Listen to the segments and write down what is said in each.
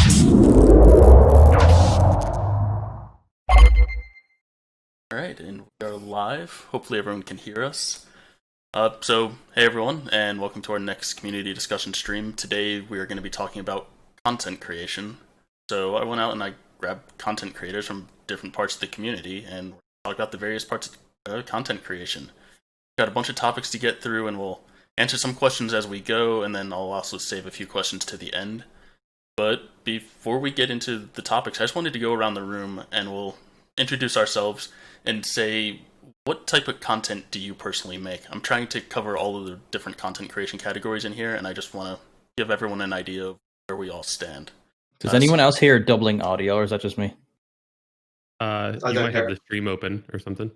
All right, and we are live. Hopefully everyone can hear us. Hey everyone, and welcome to our next community discussion stream. Today we are going to be talking about content creation. So I went out and I grabbed content creators from different parts of the community and talk about the various parts of content creation. Got a bunch of topics to get through, and we'll answer some questions as we go, and then I'll also save a few questions to the end. But before we get into the topics, I just wanted to go around the room and we'll introduce ourselves and say, what type of content do you personally make? I'm trying to cover all of the different content creation categories in here, and I just want to give everyone an idea of where we all stand. Does anyone else hear doubling audio, or is that just me? You might have the stream open or something.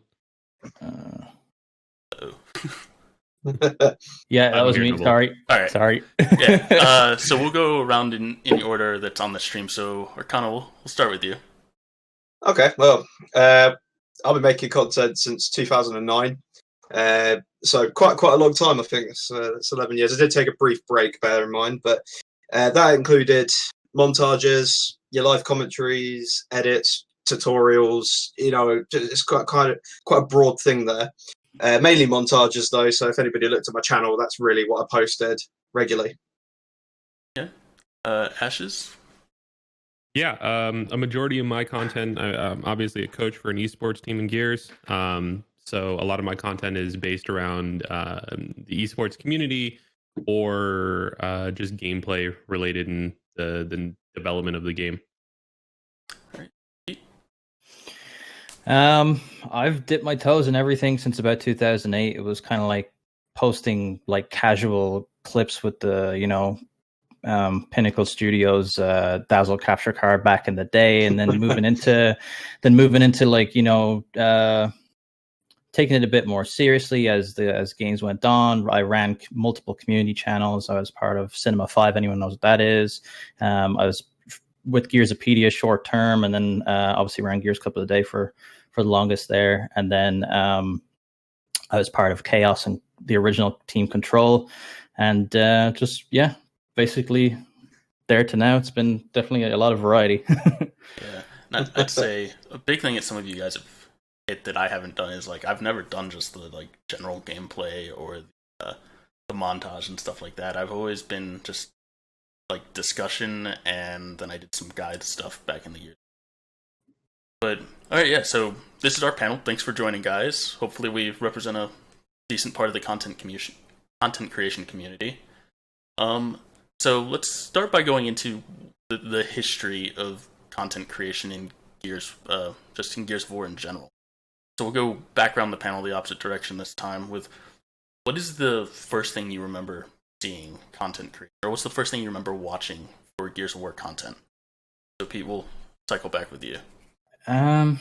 Yeah, that was me. Sorry. All right. Sorry. Yeah. So we'll go around in the order that's on the stream. So Arcana, we'll start with you. Okay. Well, I've been making content since 2009. So quite a long time. I think it's 11 years. I did take a brief break, bear in mind, but that included montages, your live commentaries, edits, tutorials. You know, it's quite a broad thing there. Mainly montages though, so if anybody looked at my channel, that's really what I posted regularly. Yeah. Ashes? Yeah, a majority of my content, I'm obviously a coach for an esports team in Gears. So a lot of my content is based around the esports community or just gameplay related in the development of the game. I've dipped my toes in everything since about 2008. It was kind of like posting like casual clips with the, Pinnacle Studios Dazzle capture card back in the day, and then moving into like, taking it a bit more seriously as games went on. I ran multiple community channels. I was part of Cinema 5, anyone knows what that is. I was with Gearsopedia short term, and then obviously ran Gears Clip of the Day for the longest there. And then I was part of Chaos and the original Team Control, and basically there to now. It's been definitely a lot of variety. Yeah, I'd say a big thing that some of you guys have hit that I haven't done is like I've never done just the like general gameplay or the montage and stuff like that. I've always been just like discussion, and then I did some guide stuff back in the year. But all right, yeah. So this is our panel. Thanks for joining, guys. Hopefully, we represent a decent part of the content creation community. So let's start by going into the history of content creation in Gears, just in Gears of War in general. So we'll go back around the panel the opposite direction this time with what is the first thing you remember seeing content created, or what's the first thing you remember watching for Gears of War content? So Pete, we'll cycle back with you. I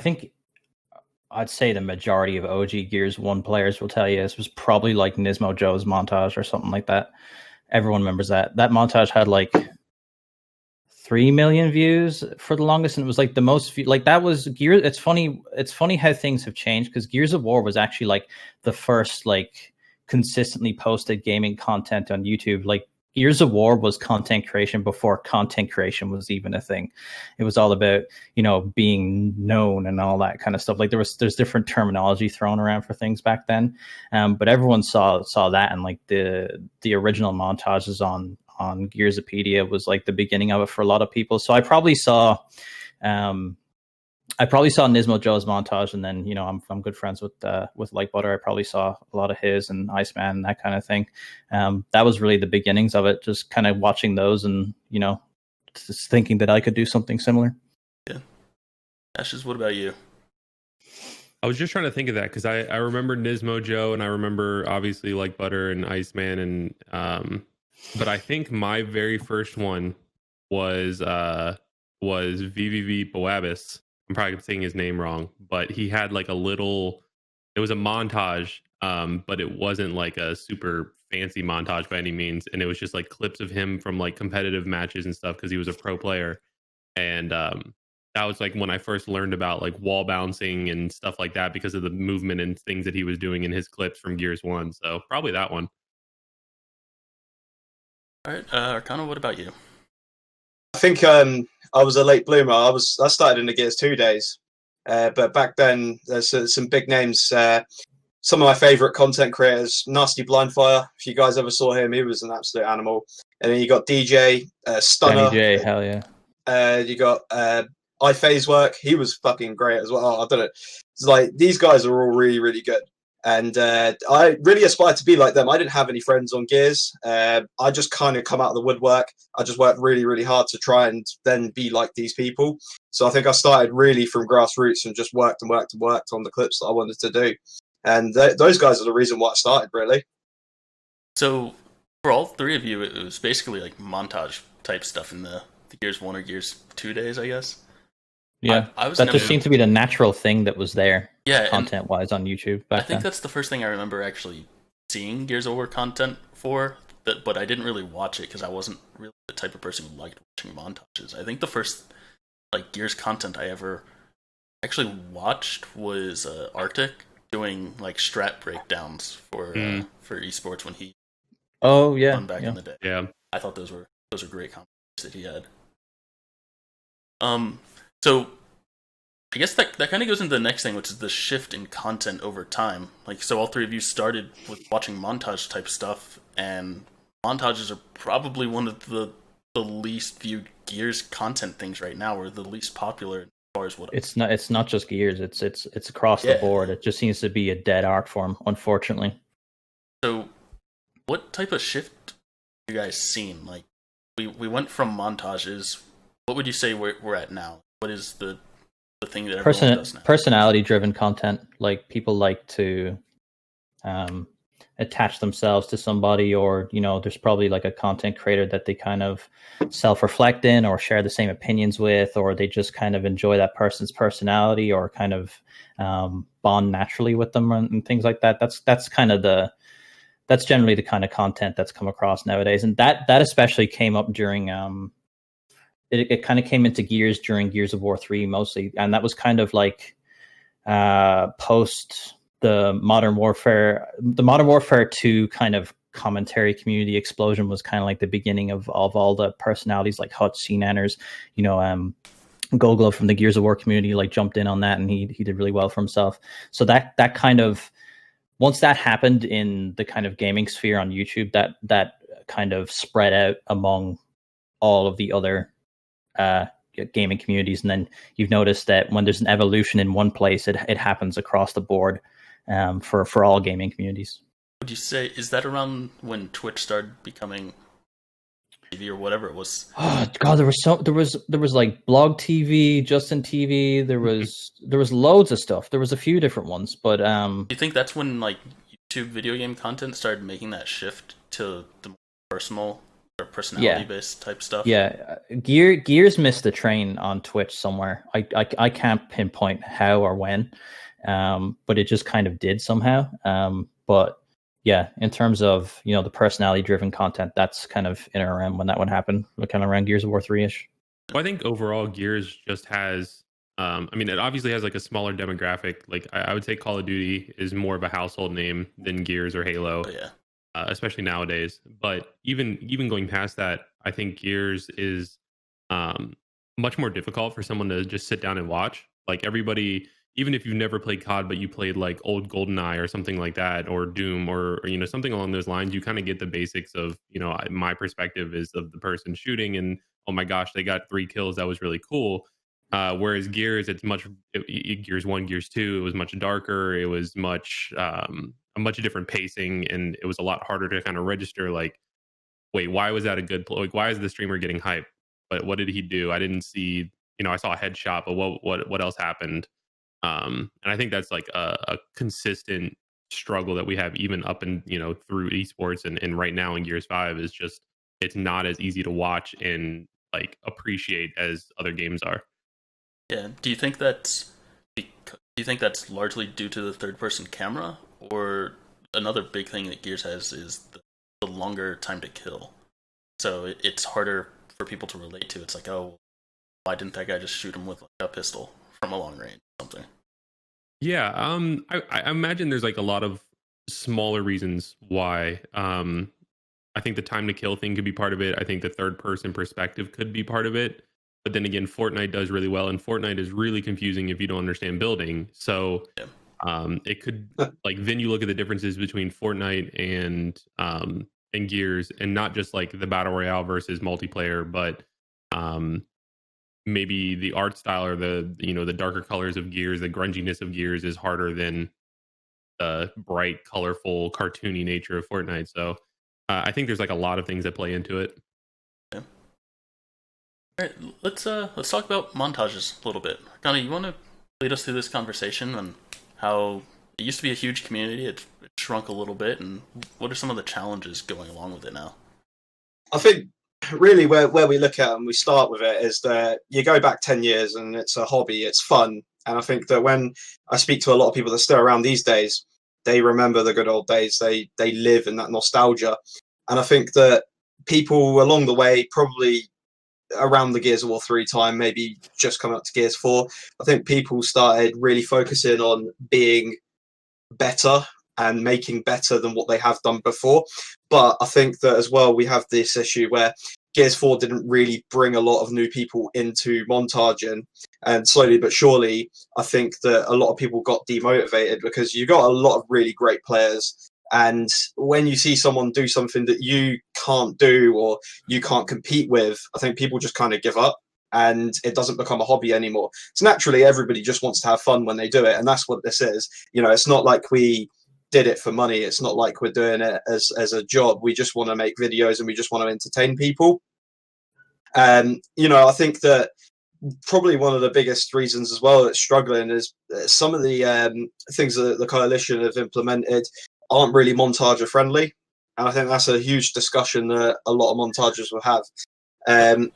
think I'd say the majority of OG Gears 1 players will tell you this was probably like Nismo Joe's montage or something like that. Everyone remembers that. That montage had like 3 million views for the longest, and it was like the most like that was Gears. It's funny how things have changed, because Gears of War was actually like the first like consistently posted gaming content on YouTube. Like Gears of War was content creation before content creation was even a thing. It was all about, being known and all that kind of stuff. Like there's different terminology thrown around for things back then. But everyone saw that, and like the original montages on Gearsopedia was like the beginning of it for a lot of people. So I probably saw Nismo Joe's montage, and then I'm good friends with Lightbutter. I probably saw a lot of his and Iceman and that kind of thing. That was really the beginnings of it. Just kind of watching those, and just thinking that I could do something similar. Yeah. Ashes, what about you? I was just trying to think of that, because I remember Nismo Joe, and I remember obviously Lightbutter and Iceman, and but I think my very first one was VVV Boabis. I'm probably saying his name wrong, but he had like it was a montage, but it wasn't like a super fancy montage by any means. And it was just like clips of him from like competitive matches and stuff, because he was a pro player. And that was like when I first learned about like wall bouncing and stuff like that, because of the movement and things that he was doing in his clips from Gears 1. So probably that one. All right, Arcana, what about you? I think I was a late bloomer. I started in the Gears 2 days, but back then there's some big names. Some of my favorite content creators, Nasty Blindfire. If you guys ever saw him, he was an absolute animal. And then you got DJ Stunner. Danny J, hell yeah. You got iPhase Work. He was fucking great as well. I don't know. It's like these guys are all really, really good. And I really aspired to be like them. I didn't have any friends on Gears. I just kind of come out of the woodwork. I just worked really, really hard to try and then be like these people. So I think I started really from grassroots and just worked and worked and worked on the clips that I wanted to do. And those guys are the reason why I started, really. So for all three of you, it was basically like montage type stuff in the Gears 1 or Gears 2 days, I guess. Yeah, I was that never, just seemed to be the natural thing that was there, yeah, content-wise on YouTube back I think then. that's the first thing I remember actually seeing Gears of War content for, but I didn't really watch it because I wasn't really the type of person who liked watching montages. I think the first like Gears content I ever actually watched was Arctic doing like strat breakdowns for esports when he won back in the day. Yeah, I thought those were great comments that he had. So I guess that kind of goes into the next thing, which is the shift in content over time. Like, so all three of you started with watching montage type stuff, and montages are probably one of the least viewed Gears content things right now, or the least popular as far as what it's not just Gears. It's across the board. It just seems to be a dead art form, unfortunately. So, what type of shift have you guys seen? Like, we went from montages. What would you say we're at now? What is the thing that everyone does now? Personality-driven content. Like, people like to attach themselves to somebody, or there's probably like a content creator that they kind of self-reflect in or share the same opinions with, or they just kind of enjoy that person's personality or kind of bond naturally with them and things like that. That's generally the kind of content that's come across nowadays, and that especially came up during it kind of came into Gears during Gears of War 3 mostly, and that was kind of like post the Modern Warfare 2 kind of commentary community explosion was kind of like the beginning of all the personalities like Hutch, CNNers, Goglo from the Gears of War community like jumped in on that, and he did really well for himself. So that kind of, once that happened in the kind of gaming sphere on YouTube, that kind of spread out among all of the other gaming communities, and then you've noticed that when there's an evolution in one place, it happens across the board for all gaming communities. Would you say, is that around when Twitch started becoming TV or whatever it was? Oh God, there was like Blog TV, Justin TV. There was loads of stuff. There was a few different ones, but do you think that's when like YouTube video game content started making that shift to the more personal or personality based type stuff? Yeah, Gears missed the train on Twitch somewhere. I can't pinpoint how or when, but it just kind of did somehow. But yeah, in terms of the personality driven content, that's kind of in and around when that would happen, kind of around Gears of War 3-ish. Well, I think overall Gears just has it obviously has like a smaller demographic. Like I would say Call of Duty is more of a household name than Gears or Halo. Oh, yeah. Especially nowadays. But even going past that, I think Gears is much more difficult for someone to just sit down and watch. Like everybody, even if you've never played COD, but you played like old GoldenEye or something like that, or Doom, or something along those lines, you kind of get the basics of, my perspective is of the person shooting, and oh my gosh, they got 3 kills, that was really cool. Whereas Gears, Gears 1, Gears 2, it was much darker. It was much a much different pacing, and it was a lot harder to kind of register. Like, wait, why was that a good play? Like, why is the streamer getting hype? But what did he do? I didn't see. I saw a headshot, but what else happened? And I think that's like a consistent struggle that we have even up and through esports, and right now in Gears 5 is just, it's not as easy to watch and like appreciate as other games are. Yeah. Do you think that's largely due to the third person camera, or another big thing that Gears has is the longer time to kill? So it's harder for people to relate to. It's like, oh, why didn't that guy just shoot him with like a pistol from a long range or something? Yeah, I imagine there's like a lot of smaller reasons why. I I think the time to kill thing could be part of it. I think the third person perspective could be part of it. But then again, Fortnite does really well, and Fortnite is really confusing if you don't understand building. So it could like then you look at the differences between Fortnite and Gears, and not just like the battle royale versus multiplayer, but maybe the art style or the darker colors of Gears, the grunginess of Gears is harder than the bright, colorful, cartoony nature of Fortnite. So I think there's like a lot of things that play into it. Yeah. All right, let's talk about montages a little bit. Arcana, you want to lead us through this conversation on how it used to be a huge community, it shrunk a little bit, and what are some of the challenges going along with it now? I think really where we look at and we start with it is that you go back 10 years and it's a hobby, it's fun. And I think that when I speak to a lot of people that are still around these days, they remember the good old days. They live in that nostalgia. And I think that people along the way, probably around the Gears of War 3 time, maybe just coming up to Gears 4, I think people started really focusing on being better and making better than what they have done before. But I think that as well, we have this issue where Gears 4 didn't really bring a lot of new people into montaging. And slowly but surely, I think that a lot of people got demotivated because you got a lot of really great players. And when you see someone do something that you can't do or you can't compete with, I think people just kind of give up and it doesn't become a hobby anymore. So naturally, everybody just wants to have fun when they do it. And that's what this is. You know, it's not like we did it for money. It's not like we're doing it as a job. We just want to make videos and we just want to entertain people. You know, I think that probably one of the biggest reasons as well that's struggling is some of the things that the coalition have implemented aren't really montager friendly. And I think that's a huge discussion that a lot of montagers will have.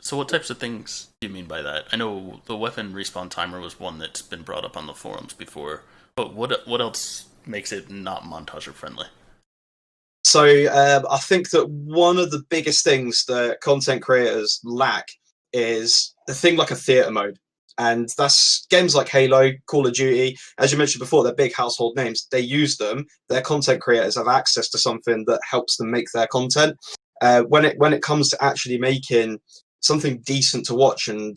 So what types of things do you mean by that? I know the weapon respawn timer was one that's been brought up on the forums before, but what else makes it not montager friendly? So I think that one of the biggest things that content creators lack is a thing like a theater mode. And that's games like Halo, Call of Duty. As you mentioned before, they're big household names. They use them. Their content creators have access to something that helps them make their content. When it comes to actually making something decent to watch and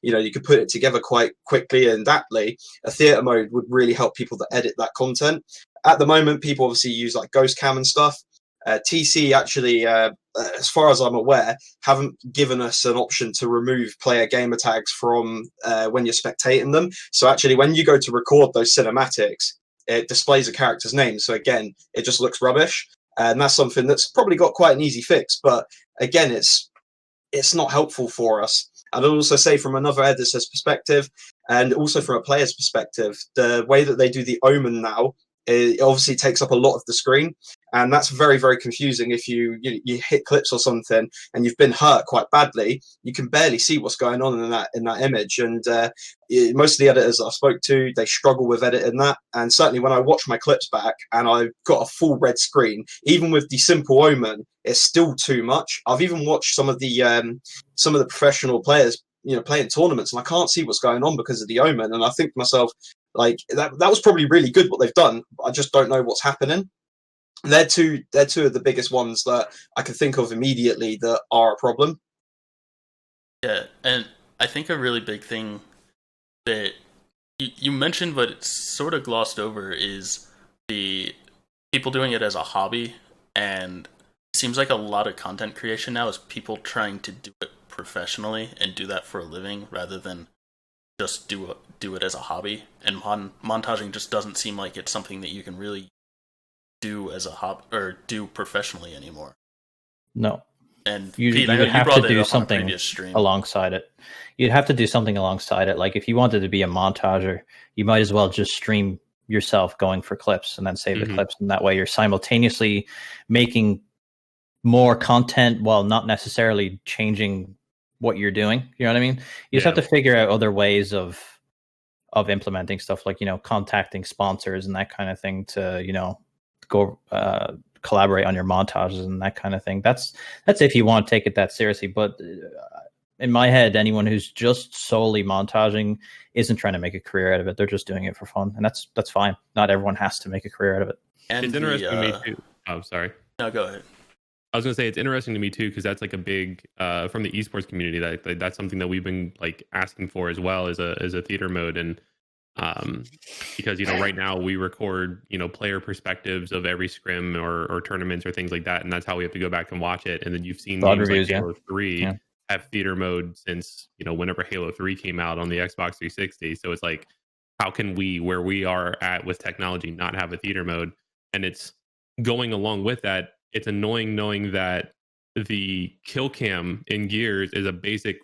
you know, you could put it together quite quickly and aptly, a theater mode would really help people that edit that content. At the moment, people obviously use like Ghost Cam and stuff. TC actually, as far as I'm aware, haven't given us an option to remove player gamer tags from when you're spectating them. So actually, when you go to record those cinematics, it displays a character's name. So again, it just looks rubbish. And that's something that's probably got quite an easy fix. But again, it's not helpful for us. And I'd also say from another editor's perspective, and also from a player's perspective, the way that they do the Omen now, it obviously takes up a lot of the screen, and that's very, very confusing. If you hit clips or something and you've been hurt quite badly, you can barely see what's going on in that image. And most of the editors that I spoke to, they struggle with editing that. And certainly when I watch my clips back and I've got a full red screen, even with the simple Omen, it's still too much. I've even watched some of the professional players, you know, playing tournaments, and I can't see what's going on because of the Omen. And I think to myself, like that was probably really good what they've done. I just don't know what's happening. They're two of the biggest ones that I can think of immediately that are a problem. Yeah, and I think a really big thing that you mentioned, but it's sort of glossed over, is the people doing it as a hobby. And it seems like a lot of content creation now is people trying to do it professionally and do that for a living rather than just do it as a hobby. And montaging just doesn't seem like it's something that you can really do as a hobby or do professionally anymore. No. And you Pete, would have to do something stream. alongside it. You'd have to do something alongside it. Like if you wanted to be a montager, you might as well just stream yourself going for clips and then save the clips. And that way you're simultaneously making more content while not necessarily changing what you're doing. You know what I mean? You just have to figure out other ways of implementing stuff, like, you know, contacting sponsors and that kind of thing to, you know, go collaborate on your montages and that kind of thing. That's if you want to take it that seriously. But in my head, anyone who's just solely montaging isn't trying to make a career out of it. They're just doing it for fun, and that's fine. Not everyone has to make a career out of it. And it's interesting to me too. Oh, sorry. No, go ahead. I was gonna say it's interesting to me too, because that's like a big from the esports community that's something that we've been like asking for as well as a theater mode. And because right now we record player perspectives of every scrim or tournaments or things like that, and that's how we have to go back and watch it. And then you've seen VOD games reviews, like Halo 3 Yeah. have theater mode since whenever Halo 3 came out on the Xbox 360. So it's like, how can we, where we are at with technology, not have a theater mode? And it's going along with that, it's annoying knowing that the kill cam in Gears is a basic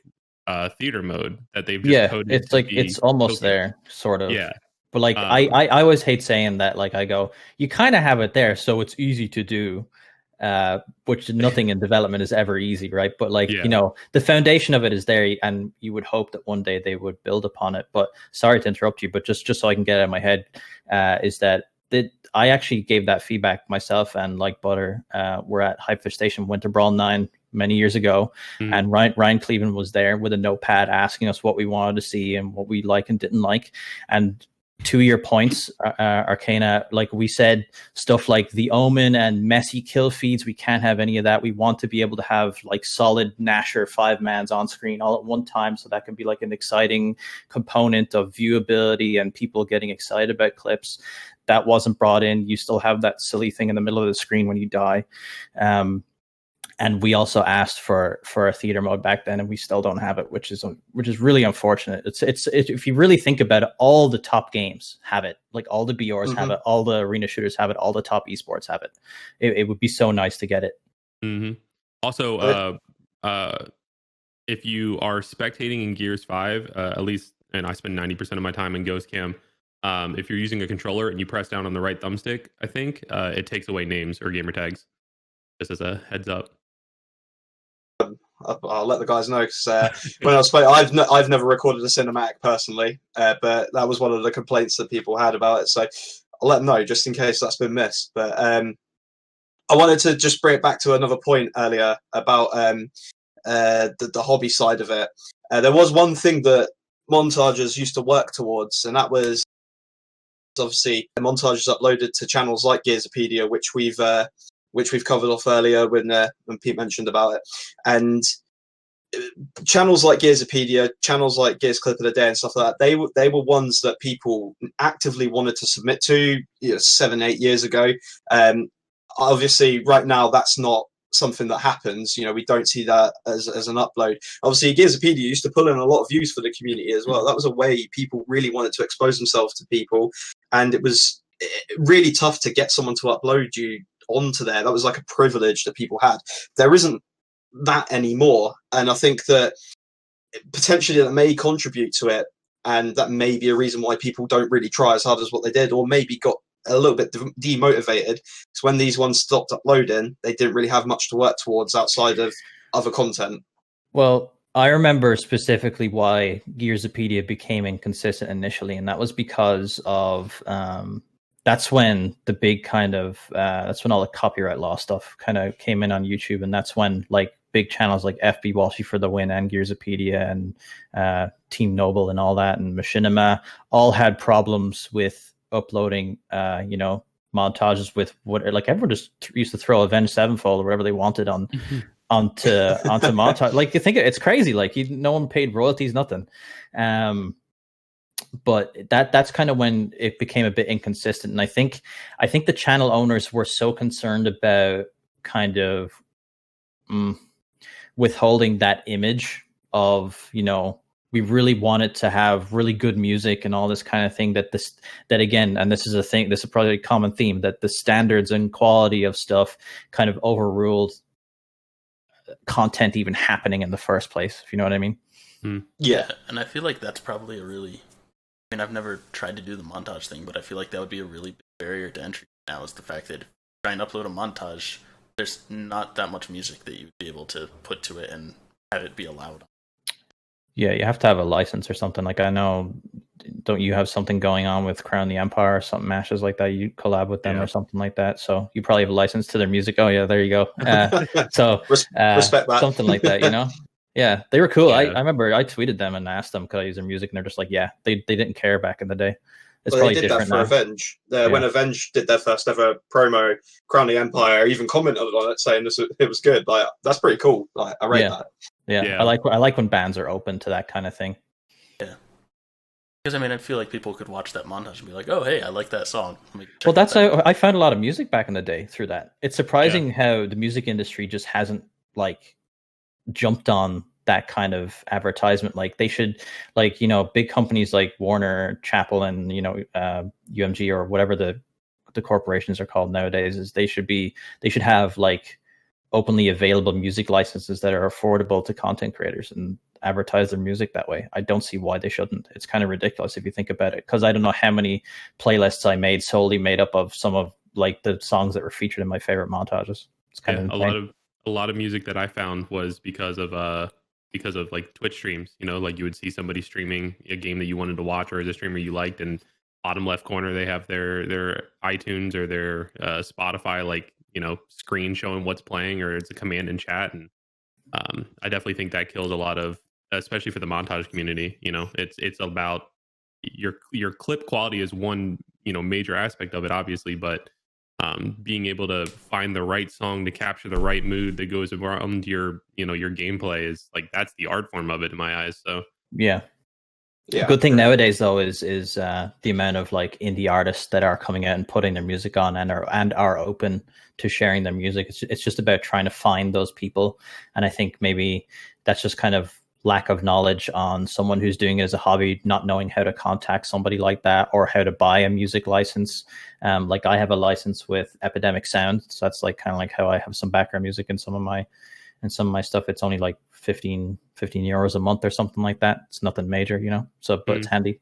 theater mode that they've just coded. It's like it's almost there, sort of. Yeah. But like I always hate saying that. Like I go, you kind of have it there, so it's easy to do. Which nothing in development is ever easy, right? But like the foundation of it is there, and you would hope that one day they would build upon it. But sorry to interrupt you, but just so I can get it out of my head, is that I actually gave that feedback myself, and like Butter, we're at Hypefish Station Winter Brawl 9 many years ago, and Ryan Cleveland was there with a notepad asking us what we wanted to see and what we like and didn't like. And to your points, Arcana, like we said, stuff like the Omen and messy kill feeds, we can't have any of that. We want to be able to have like solid Nasher 5-mans on screen all at one time, so that can be like an exciting component of viewability and people getting excited about clips. That wasn't brought in. You still have that silly thing in the middle of the screen when you die. And we also asked for a theater mode back then, and we still don't have it, which is really unfortunate. It's if you really think about it, all the top games have it. Like all the BRs have it, all the arena shooters have it, all the top esports have it. It would be so nice to get it. Mm-hmm. Also, if you are spectating in Gears 5, at least, and I spend 90% of my time in Ghost Cam. If you're using a controller and you press down on the right thumbstick, I think it takes away names or gamer tags. Just as a heads up. I'll let the guys know, because when I was playing, I've never recorded a cinematic personally, but that was one of the complaints that people had about it. So I'll let them know just in case that's been missed. But I wanted to just bring it back to another point earlier about the hobby side of it. There was one thing that Montages used to work towards, and that was obviously Montages uploaded to channels like Gearsopedia, which we've covered off earlier when Pete mentioned about it. And channels like Gearsopedia, channels like Gears Clip of the Day and stuff like that, they were ones that people actively wanted to submit to 7-8 years ago. Obviously, right now, that's not something that happens. We don't see that as an upload. Obviously, Gearsopedia used to pull in a lot of views for the community as well. That was a way people really wanted to expose themselves to people, and it was really tough to get someone to upload you onto there. That was like a privilege that people had. There isn't that anymore, and I think that potentially that may contribute to it, and that may be a reason why people don't really try as hard as what they did, or maybe got a little bit demotivated, because when these ones stopped uploading, they didn't really have much to work towards outside of other content. Well, I remember specifically why Gearsopedia became inconsistent initially, and that was because of that's when the big kind of that's when all the copyright law stuff kind of came in on YouTube, and that's when like big channels like FB Walshy for the Win and Gearsopedia and Team Noble and all that and Machinima all had problems with uploading montages with what, like, everyone just used to throw Avenged Sevenfold or whatever they wanted onto montage. Like, you think it's crazy, like no one paid royalties, nothing. But that's kind of when it became a bit inconsistent. And I think the channel owners were so concerned about kind of withholding that image of, we really wanted to have really good music and all this kind of thing, that again, and this is a thing, this is probably a common theme, that the standards and quality of stuff kind of overruled content even happening in the first place, if you know what I mean. Yeah, and I feel like that's probably I've never tried to do the montage thing, but I feel like that would be a really big barrier to entry now, is the fact that if you try and upload a montage, there's not that much music that you'd be able to put to it and have it be allowed. Yeah, you have to have a license or something. Like, I know, don't you have something going on with Crown the Empire or something, matches like that? You collab with them or something like that. So you probably have a license to their music. Oh yeah, there you go. So respect that. Something like that, Yeah, they were cool. Yeah. I remember I tweeted them and asked them could I use their music, and they're just like, yeah, they didn't care back in the day. It's Well, they probably did that different for now. Avenge. When Avenge did their first ever promo, Crown the Empire even commented on it saying it was good. Like, that's pretty cool. Like, I rate that. Yeah. I like when bands are open to that kind of thing. Yeah. Because, I mean, I feel like people could watch that montage and be like, oh, hey, I like that song. Well, that's how I found a lot of music back in the day through that. It's surprising how the music industry just hasn't, like, jumped on that kind of advertisement. Like, they should, like, you know, big companies like Warner, Chappell, and, you know, UMG or whatever the corporations are called nowadays, is they should have, like, openly available music licenses that are affordable to content creators and advertise their music that way. I don't see why they shouldn't. It's kind of ridiculous if you think about it, because I don't know how many playlists I made solely made up of some of, like, the songs that were featured in my favorite montages. It's kind of insane. A lot of music that I found was because of like Twitch streams. You know, like you would see somebody streaming a game that you wanted to watch, or as a streamer you liked, and bottom left corner they have their iTunes or their Spotify, like, you know, screen showing what's playing, or it's a command in chat. And I definitely think that kills a lot of, especially for the montage community. You know, it's about your clip quality is one, you know, major aspect of it, obviously, but being able to find the right song to capture the right mood that goes around your, you know, your gameplay is like, that's the art form of it in my eyes. So yeah. Good thing nowadays though is the amount of, like, indie artists that are coming out and putting their music on and are open to sharing their music. It's just about trying to find those people, and I think maybe that's just kind of lack of knowledge on someone who's doing it as a hobby, not knowing how to contact somebody like that or how to buy a music license. Like, I have a license with Epidemic Sound, so that's, like, kind of like how I have some background music in some of my stuff. It's only like 15 euros a month or something like that. It's nothing major, you know, so, but it's handy.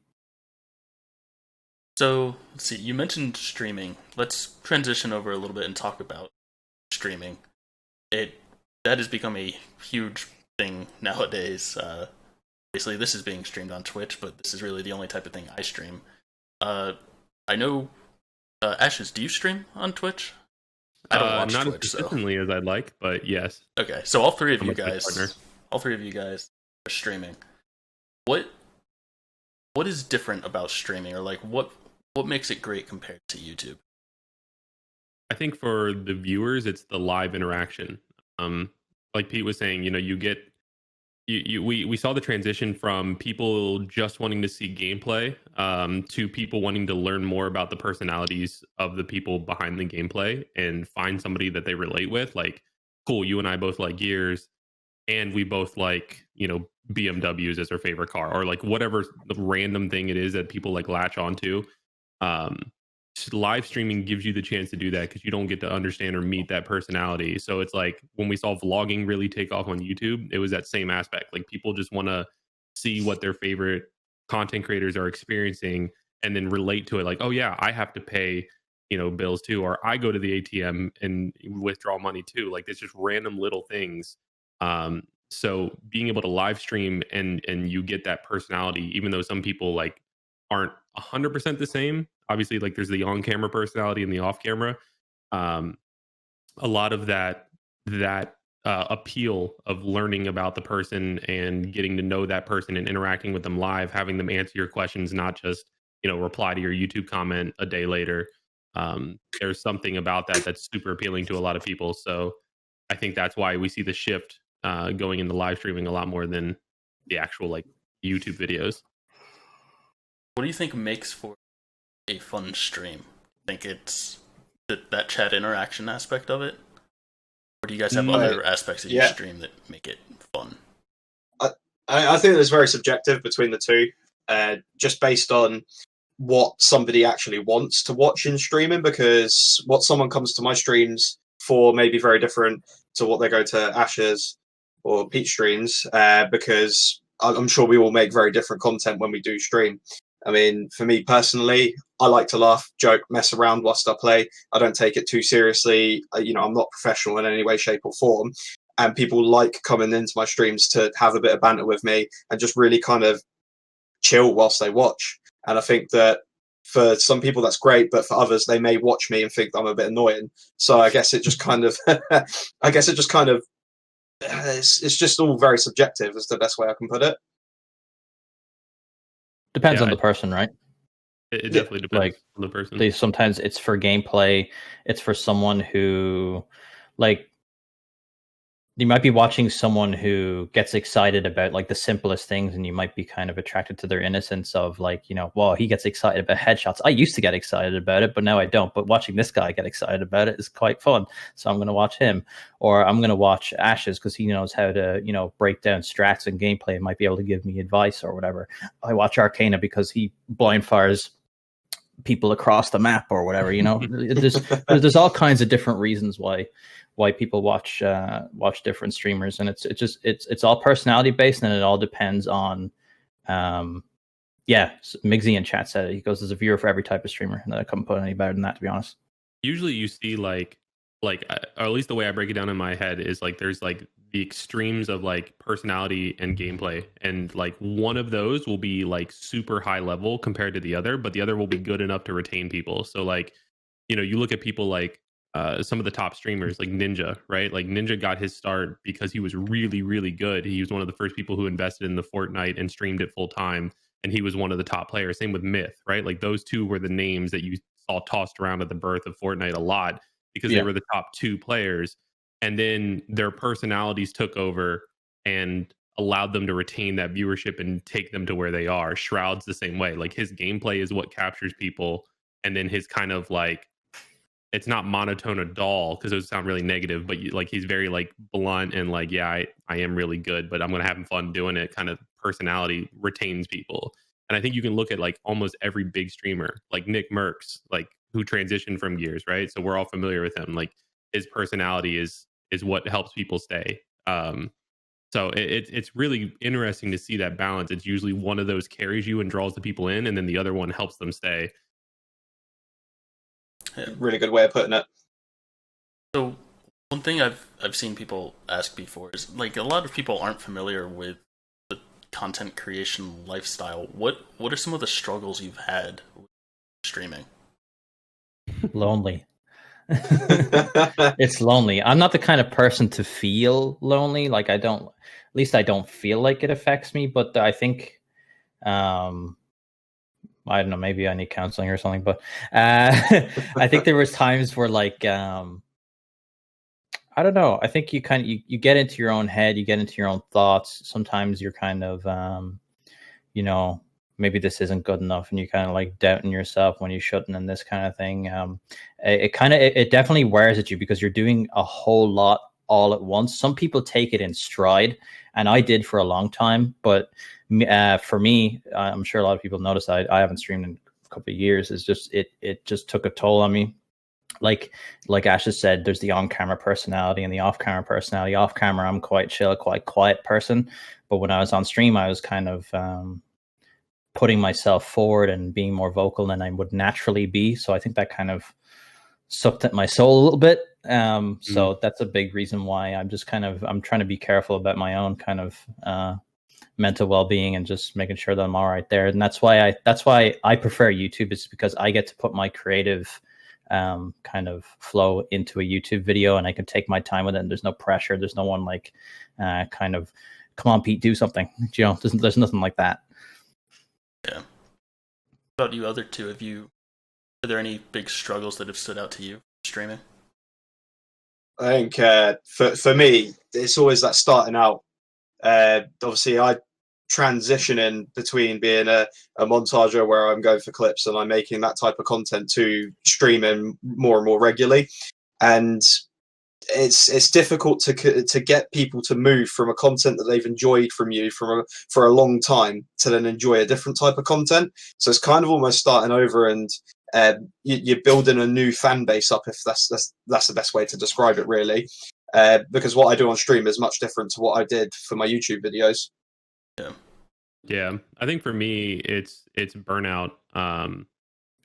So, let's see, you mentioned streaming. Let's transition over a little bit and talk about streaming. That has become a huge thing nowadays. Basically, this is being streamed on Twitch, but this is really the only type of thing I stream. I know, Ashes, do you stream on Twitch? I don't watch not Twitch, as consistently as I'd like, but yes. Okay, so all three of you guys are streaming. What is different about streaming, or, like, what makes it great compared to YouTube? I think for the viewers, it's the live interaction. Like Pete was saying, you know, we saw the transition from people just wanting to see gameplay to people wanting to learn more about the personalities of the people behind the gameplay and find somebody that they relate with. Like, cool, you and I both like Gears, and we both like, you know, BMWs as our favorite car, or like whatever the random thing it is that people like latch onto. Live streaming gives you the chance to do that because you don't get to understand or meet that personality. So it's like when we saw vlogging really take off on YouTube, it was that same aspect. Like, people just want to see what their favorite content creators are experiencing and then relate to it. Like, oh yeah, I have to pay, you know, bills too, or I go to the ATM and withdraw money too. Like, it's just random little things. So being able to live stream and you get that personality, even though some people like aren't 100% the same. Obviously, like, there's the on-camera personality and the off-camera. A lot of that appeal of learning about the person and getting to know that person and interacting with them live, having them answer your questions, not just, you know, reply to your YouTube comment a day later. There's something about that that's super appealing to a lot of people. So I think that's why we see the shift going into live streaming a lot more than the actual, like, YouTube videos. What do you think makes for a fun stream? I think it's that chat interaction aspect of it, or do you guys have other aspects of your stream that make it fun? I think it's very subjective between the two, just based on what somebody actually wants to watch in streaming, because what someone comes to my streams for may be very different to what they go to Ash's or Pete's streams, because I'm sure we will make very different content when we do stream. I mean, for me personally, I like to laugh, joke, mess around whilst I play. I don't take it too seriously. You know, I'm not professional in any way, shape, or form. And people like coming into my streams to have a bit of banter with me and just really kind of chill whilst they watch. And I think that for some people that's great, but for others, they may watch me and think I'm a bit annoying. So I guess it just kind of, it's just all very subjective, is the best way I can put it. Depends on the person, right? It definitely depends like on the person. sometimes it's for gameplay. It's for someone who, like, you might be watching someone who gets excited about like the simplest things, and you might be kind of attracted to their innocence of like, you know, well, he gets excited about headshots. I used to get excited about it, but now I don't. But watching this guy get excited about it is quite fun. So I'm going to watch him, or I'm going to watch Ashes because he knows how to, you know, break down strats and gameplay and might be able to give me advice or whatever. I watch Arcana because he blind fires people across the map or whatever, you know. There's all kinds of different reasons why people watch different streamers, and it's all personality based, and it all depends on Migsy in chat said it. He goes, there's a viewer for every type of streamer, and I couldn't put any better than that, to be honest. Usually you see like or at least the way I break it down in my head is like there's like the extremes of like personality and gameplay, and like one of those will be like super high level compared to the other, but the other will be good enough to retain people. So like, you know, you look at people like some of the top streamers like Ninja, right? Like Ninja got his start because he was really, really good. He was one of the first people who invested in the Fortnite and streamed it full time, and he was one of the top players. Same with Myth, right? Like those two were the names that you saw tossed around at the birth of Fortnite a lot because they were the top two players. And then their personalities took over and allowed them to retain that viewership and take them to where they are. Shroud's the same way. Like his gameplay is what captures people, and then his kind of like, it's not monotone or dull because it would sound really negative, but like he's very like blunt and like, yeah, I am really good, but I'm gonna have fun doing it. Kind of personality retains people. And I think you can look at like almost every big streamer, like Nick Merckx, like who transitioned from Gears, right? So we're all familiar with him. Like his personality is what helps people stay. So it's really interesting to see that balance. It's usually one of those carries you and draws the people in, and then the other one helps them stay. Yeah. Really good way of putting it. So one thing I've seen people ask before is like a lot of people aren't familiar with the content creation lifestyle. What are some of the struggles you've had with streaming? Lonely. It's lonely. I'm not the kind of person to feel lonely. Like at least I don't feel like it affects me, but I think I don't know, maybe I need counseling or something, but I think there was times where like I don't know, I think you kind of you get into your own head, you get into your own thoughts. Sometimes you're kind of you know, maybe this isn't good enough, and you kind of like doubting yourself when you shouldn't, and this kind of thing. It definitely wears at you because you're doing a whole lot all at once. Some people take it in stride, and I did for a long time, but for me, I'm sure a lot of people noticed I haven't streamed in a couple of years. It's just it just took a toll on me. Like Ash has said, there's the on-camera personality and the off-camera personality. Off-camera, I'm quite chill, quite quiet person, but when I was on stream, I was kind of putting myself forward and being more vocal than I would naturally be. So I think that kind of sucked at my soul a little bit. So that's a big reason why I'm trying to be careful about my own kind of mental well-being and just making sure that I'm all right there. And that's why I prefer YouTube, is because I get to put my creative kind of flow into a YouTube video, and I can take my time with it, and there's no pressure. There's no one like kind of, come on, Pete, do something. You know, there's nothing like that. Yeah. What about you other two? Are there any big struggles that have stood out to you streaming? I think for me, it's always that starting out. Obviously, I transition in between being a montager where I'm going for clips and I'm making that type of content to streaming more and more regularly, and it's difficult to get people to move from a content that they've enjoyed from you for a long time to then enjoy a different type of content. So it's kind of almost starting over, and you're building a new fan base up, if that's the best way to describe it, really. Because what I do on stream is much different to what I did for my YouTube videos. Yeah. I think for me, it's Burnout.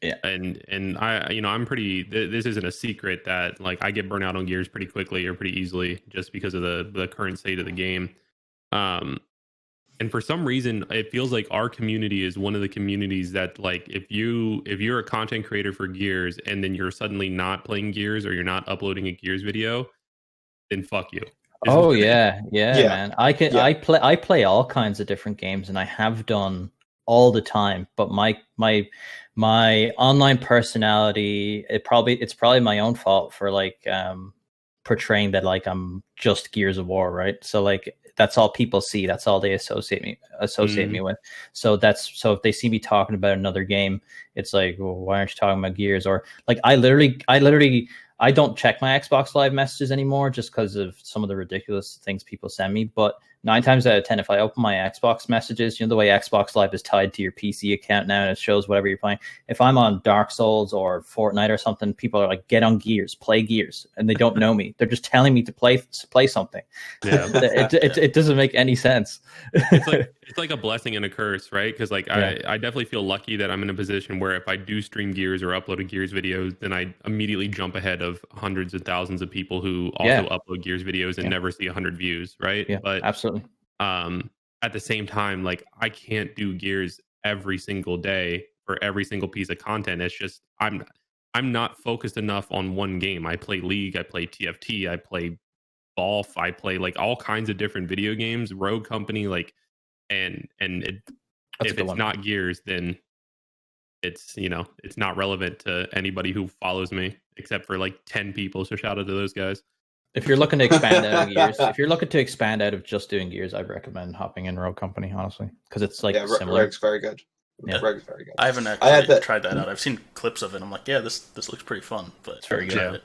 Yeah, and I, you know, I'm pretty. This isn't a secret that like I get burnt out on Gears pretty quickly or pretty easily just because of the current state of the game. And for some reason, it feels like our community is one of the communities that, like, if you're a content creator for Gears and then you're suddenly not playing Gears or you're not uploading a Gears video, then fuck you. Oh yeah, man. I play all kinds of different games, and I have done all the time. But my My online personality, it's probably my own fault for like portraying that like I'm just Gears of War, right? So like that's all people see, that's all they associate me with. So if they see me talking about another game, it's like, well, why aren't you talking about Gears? Or like I literally I don't check my Xbox Live messages anymore just because of some of the ridiculous things people send me. But 9 times out of 10, if I open my Xbox messages, you know, the way Xbox Live is tied to your PC account now and it shows whatever you're playing. If I'm on Dark Souls or Fortnite or something, people are like, get on Gears, play Gears. And they don't know me. They're just telling me to play something. Yeah. It doesn't make any sense. It's like a blessing and a curse, right? Because like Yeah. I definitely feel lucky that I'm in a position where if I do stream Gears or upload a Gears video, then I immediately jump ahead of hundreds of thousands of people who also upload Gears videos and never see 100 views, right? Yeah, but absolutely. At the same time, like I can't do Gears every single day for every single piece of content. It's just I'm not focused enough on one game. I play League, I play TFT, I play Golf, I play like all kinds of different video games, Rogue Company, like if it's not Gears, then it's, you know, it's not relevant to anybody who follows me except for like 10 people. So shout out to those guys. If you're looking to expand out of Gears, if you're looking to expand out of just doing Gears, I'd recommend hopping in Rogue Company, honestly, because it's like similar. Rogue's very good. Yeah. Rogue's very good. I haven't actually tried that out. I've seen clips of it. I'm like, yeah, this looks pretty fun, but it's very good.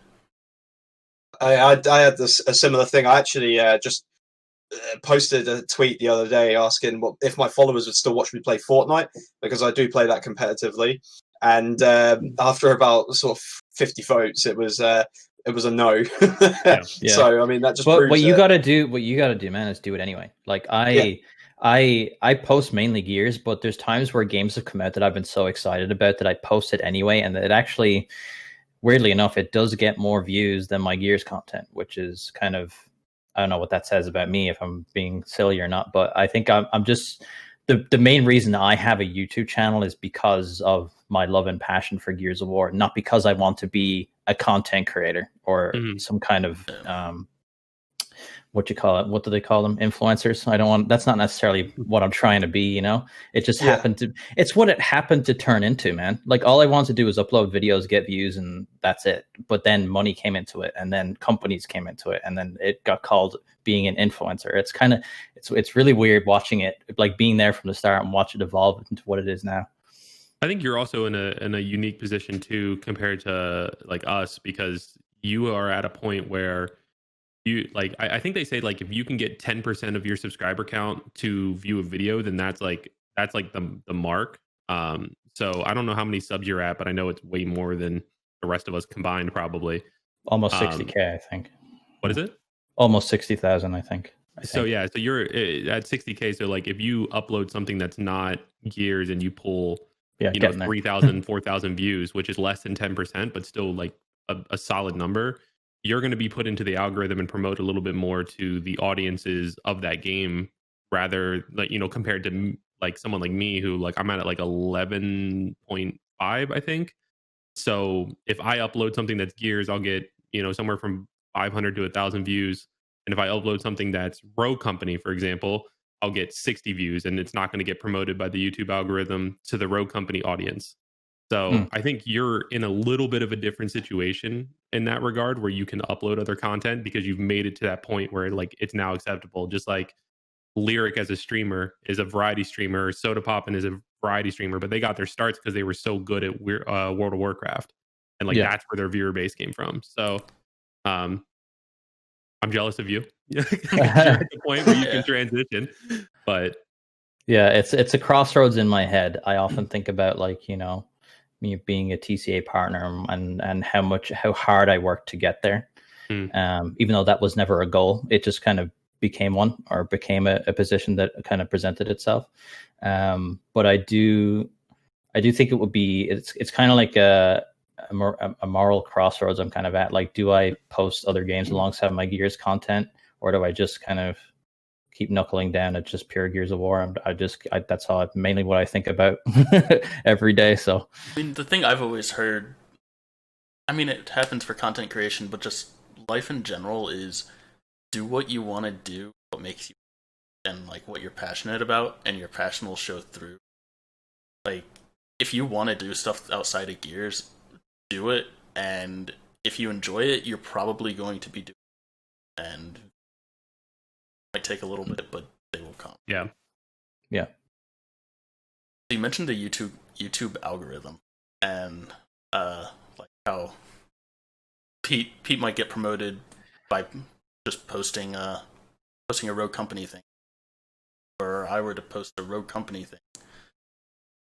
I had a similar thing. I actually just posted a tweet the other day asking if my followers would still watch me play Fortnite, because I do play that competitively. And after about sort of 50 votes, it was a no. Yeah. So I mean, that just but proves what you got to do, man, is do it anyway. Like I post mainly Gears, but there's times where games have come out that I've been so excited about that I post it anyway, and it actually, weirdly enough, it does get more views than my Gears content, which is kind of, I don't know what that says about me, if I'm being silly or not, but I think I'm just, the main reason I have a YouTube channel is because of my love and passion for Gears of War, not because I want to be a content creator or some kind of what do they call them, influencers. That's not necessarily what I'm trying to be, you know. It just it's what it happened to turn into, man. Like all I wanted to do was upload videos, get views, and that's it. But then money came into it, and then companies came into it, and then it got called being an influencer. It's kind of it's really weird watching it, like being there from the start and watch it evolve into what it is now. I think you're also in a unique position too compared to like us, because you are at a point where you like, I think they say like if you can get 10% of your subscriber count to view a video, then that's like the mark. So I don't know how many subs you're at, but I know it's way more than the rest of us combined, probably. Almost 60K, I think. What is it? Almost 60,000, I think. So yeah, so you're at 60K. So like if you upload something that's not Gears and you pull 3,000, 4,000 views, which is less than 10%, but still like a solid number, you're going to be put into the algorithm and promote a little bit more to the audiences of that game, rather like, you know, compared to like someone like me who like I'm at like 11.5, I think. So if I upload something that's Gears, I'll get, you know, somewhere from 500 to 1,000 views. And if I upload something that's Rogue Company, for example, I'll get 60 views, and it's not going to get promoted by the YouTube algorithm to the Rogue Company audience. So I think you're in a little bit of a different situation in that regard, where you can upload other content because you've made it to that point where like it's now acceptable. Just like Lyric as a streamer is a variety streamer, Soda Poppin is a variety streamer, but they got their starts because they were so good at World of Warcraft, and like that's where their viewer base came from. So I'm jealous of you. You're at the point where you can transition, but yeah, it's a crossroads in my head. I often think about, like, you know, me being a TCA partner and how hard I worked to get there. Even though that was never a goal, it just kind of became one, or became a position that kind of presented itself. But I do think it would be, it's kind of like a moral crossroads I'm kind of at. Like, do I post other games alongside my Gears content, or do I just kind of keep knuckling down at just pure Gears of War? That's mainly what I think about every day. So I mean, the thing I've always heard, I mean, it happens for content creation, but just life in general, is do what you want to do, what makes you, and like what you're passionate about, and your passion will show through. Like, if you want to do stuff outside of Gears, do it. And if you enjoy it, you're probably going to be doing it. And it might take a little bit, but they will come. Yeah. Yeah. So you mentioned the YouTube algorithm, and like how Pete might get promoted by just posting a Rogue Company thing, or I were to post a Rogue Company thing,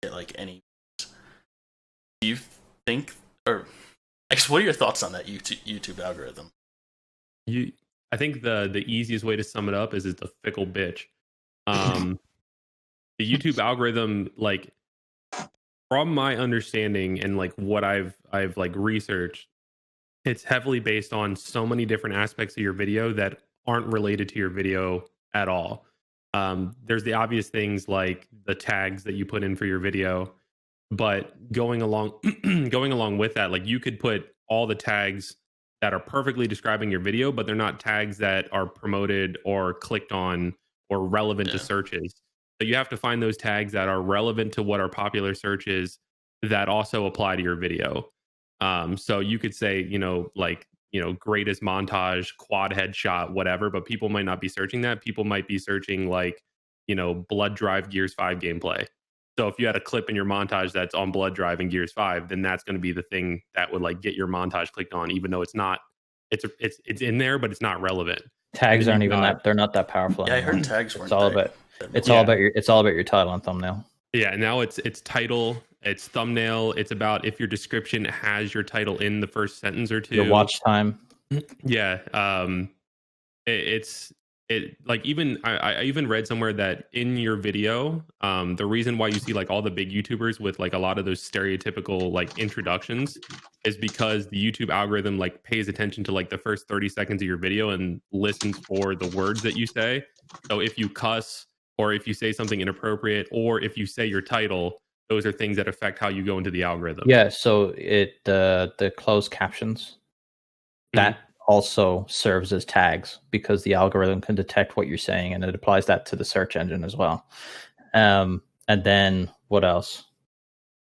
get like any. Do you think, or I guess, what are your thoughts on that YouTube algorithm? I think the easiest way to sum it up is it's a fickle bitch. The YouTube algorithm, like, from my understanding and like what I've like researched, it's heavily based on so many different aspects of your video that aren't related to your video at all. There's the obvious things like the tags that you put in for your video, but going along with that, like, you could put all the tags that are perfectly describing your video, but they're not tags that are promoted or clicked on or relevant to searches. So you have to find those tags that are relevant to what are popular searches that also apply to your video. So you could say, greatest montage, quad headshot, whatever, but people might not be searching that. People might be searching like, blood drive Gears 5 gameplay. So if you had a clip in your montage that's on blood drive in Gears 5, then that's going to be the thing that would like get your montage clicked on, even though it's not, it's in there, but it's not relevant. Tags aren't even they're not that powerful. Yeah, anymore. I heard tags weren't. It's all about your title and thumbnail. Yeah, now it's title, it's thumbnail, it's about if your description has your title in the first sentence or two. Your watch time. Yeah, like, even I even read somewhere that in your video, the reason why you see like all the big YouTubers with like a lot of those stereotypical like introductions is because the YouTube algorithm like pays attention to like the first 30 seconds of your video and listens for the words that you say. So if you cuss, or if you say something inappropriate, or if you say your title, those are things that affect how you go into the algorithm. Yeah, so the closed captions, that also serves as tags because the algorithm can detect what you're saying, and it applies that to the search engine as well. And then what else?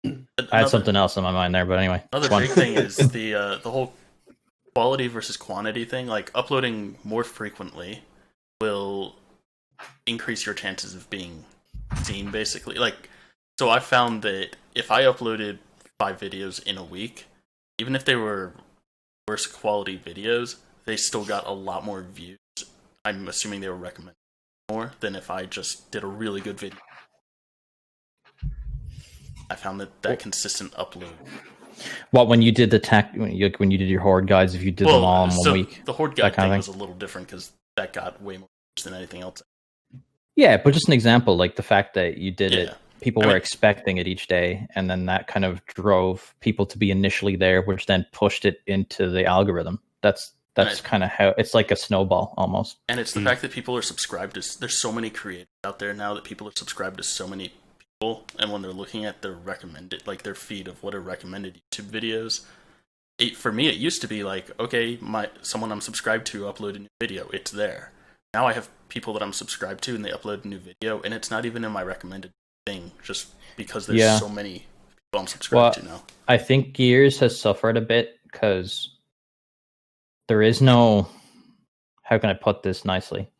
I had something else in my mind there, but anyway. Another big thing is the whole quality versus quantity thing. Like, uploading more frequently will increase your chances of being seen, basically. Like, so I found that if I uploaded 5 videos in a week, even if they were worse quality videos, they still got a lot more views. I'm assuming they were recommended more than if I just did a really good video. I found that consistent upload. Well, when you did when you did your horde guides, if you did them all in 1 week, the horde guide thing was a little different because that got way more views than anything else. Yeah, but just an example, like the fact that you did it, people were expecting it each day, and then that kind of drove people to be initially there, which then pushed it into the algorithm. That's kind of how it's like a snowball almost. And it's the fact that people are subscribed to. There's so many creators out there now that people are subscribed to so many people, and when they're looking at their recommended, like their feed of what are recommended YouTube videos, for me it used to be like, okay, someone I'm subscribed to uploaded a new video, it's there. Now I have people that I'm subscribed to, and they upload a new video, and it's not even in my recommended thing, just because there's so many people I'm subscribed to now. I think Gears has suffered a bit because there is no, how can I put this nicely?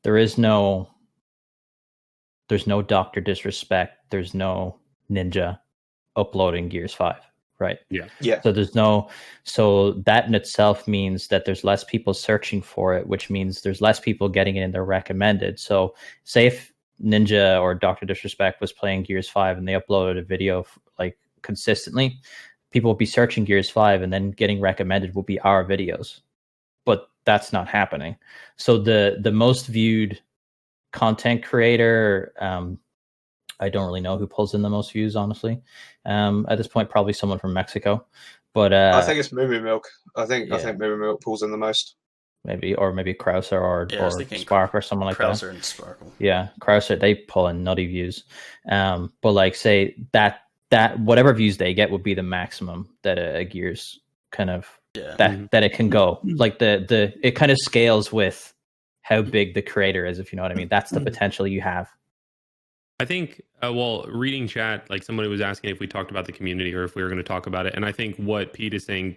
There's no Dr. Disrespect, there's no Ninja uploading Gears 5, right? Yeah. So that in itself means that there's less people searching for it, which means there's less people getting it in their recommended. So say if Ninja or Dr. Disrespect was playing Gears 5 and they uploaded a video like consistently, people will be searching Gears 5 and then getting recommended will be our videos. But that's not happening. So the most viewed content creator, I don't really know who pulls in the most views, honestly. At this point, probably someone from Mexico. But I think it's Moo Milk. I think Moo Milk pulls in the most. Maybe Krauser or Spark or someone like Krauser that. And Sparkle. Yeah, Krauser, they pull in nutty views. But like say that whatever views they get would be the maximum that a Gears kind of that it can go. Like it kind of scales with how big the creator is, if you know what I mean. That's the potential you have. I think, well, reading chat, like somebody was asking if we talked about the community or if we were going to talk about it. And I think what Pete is saying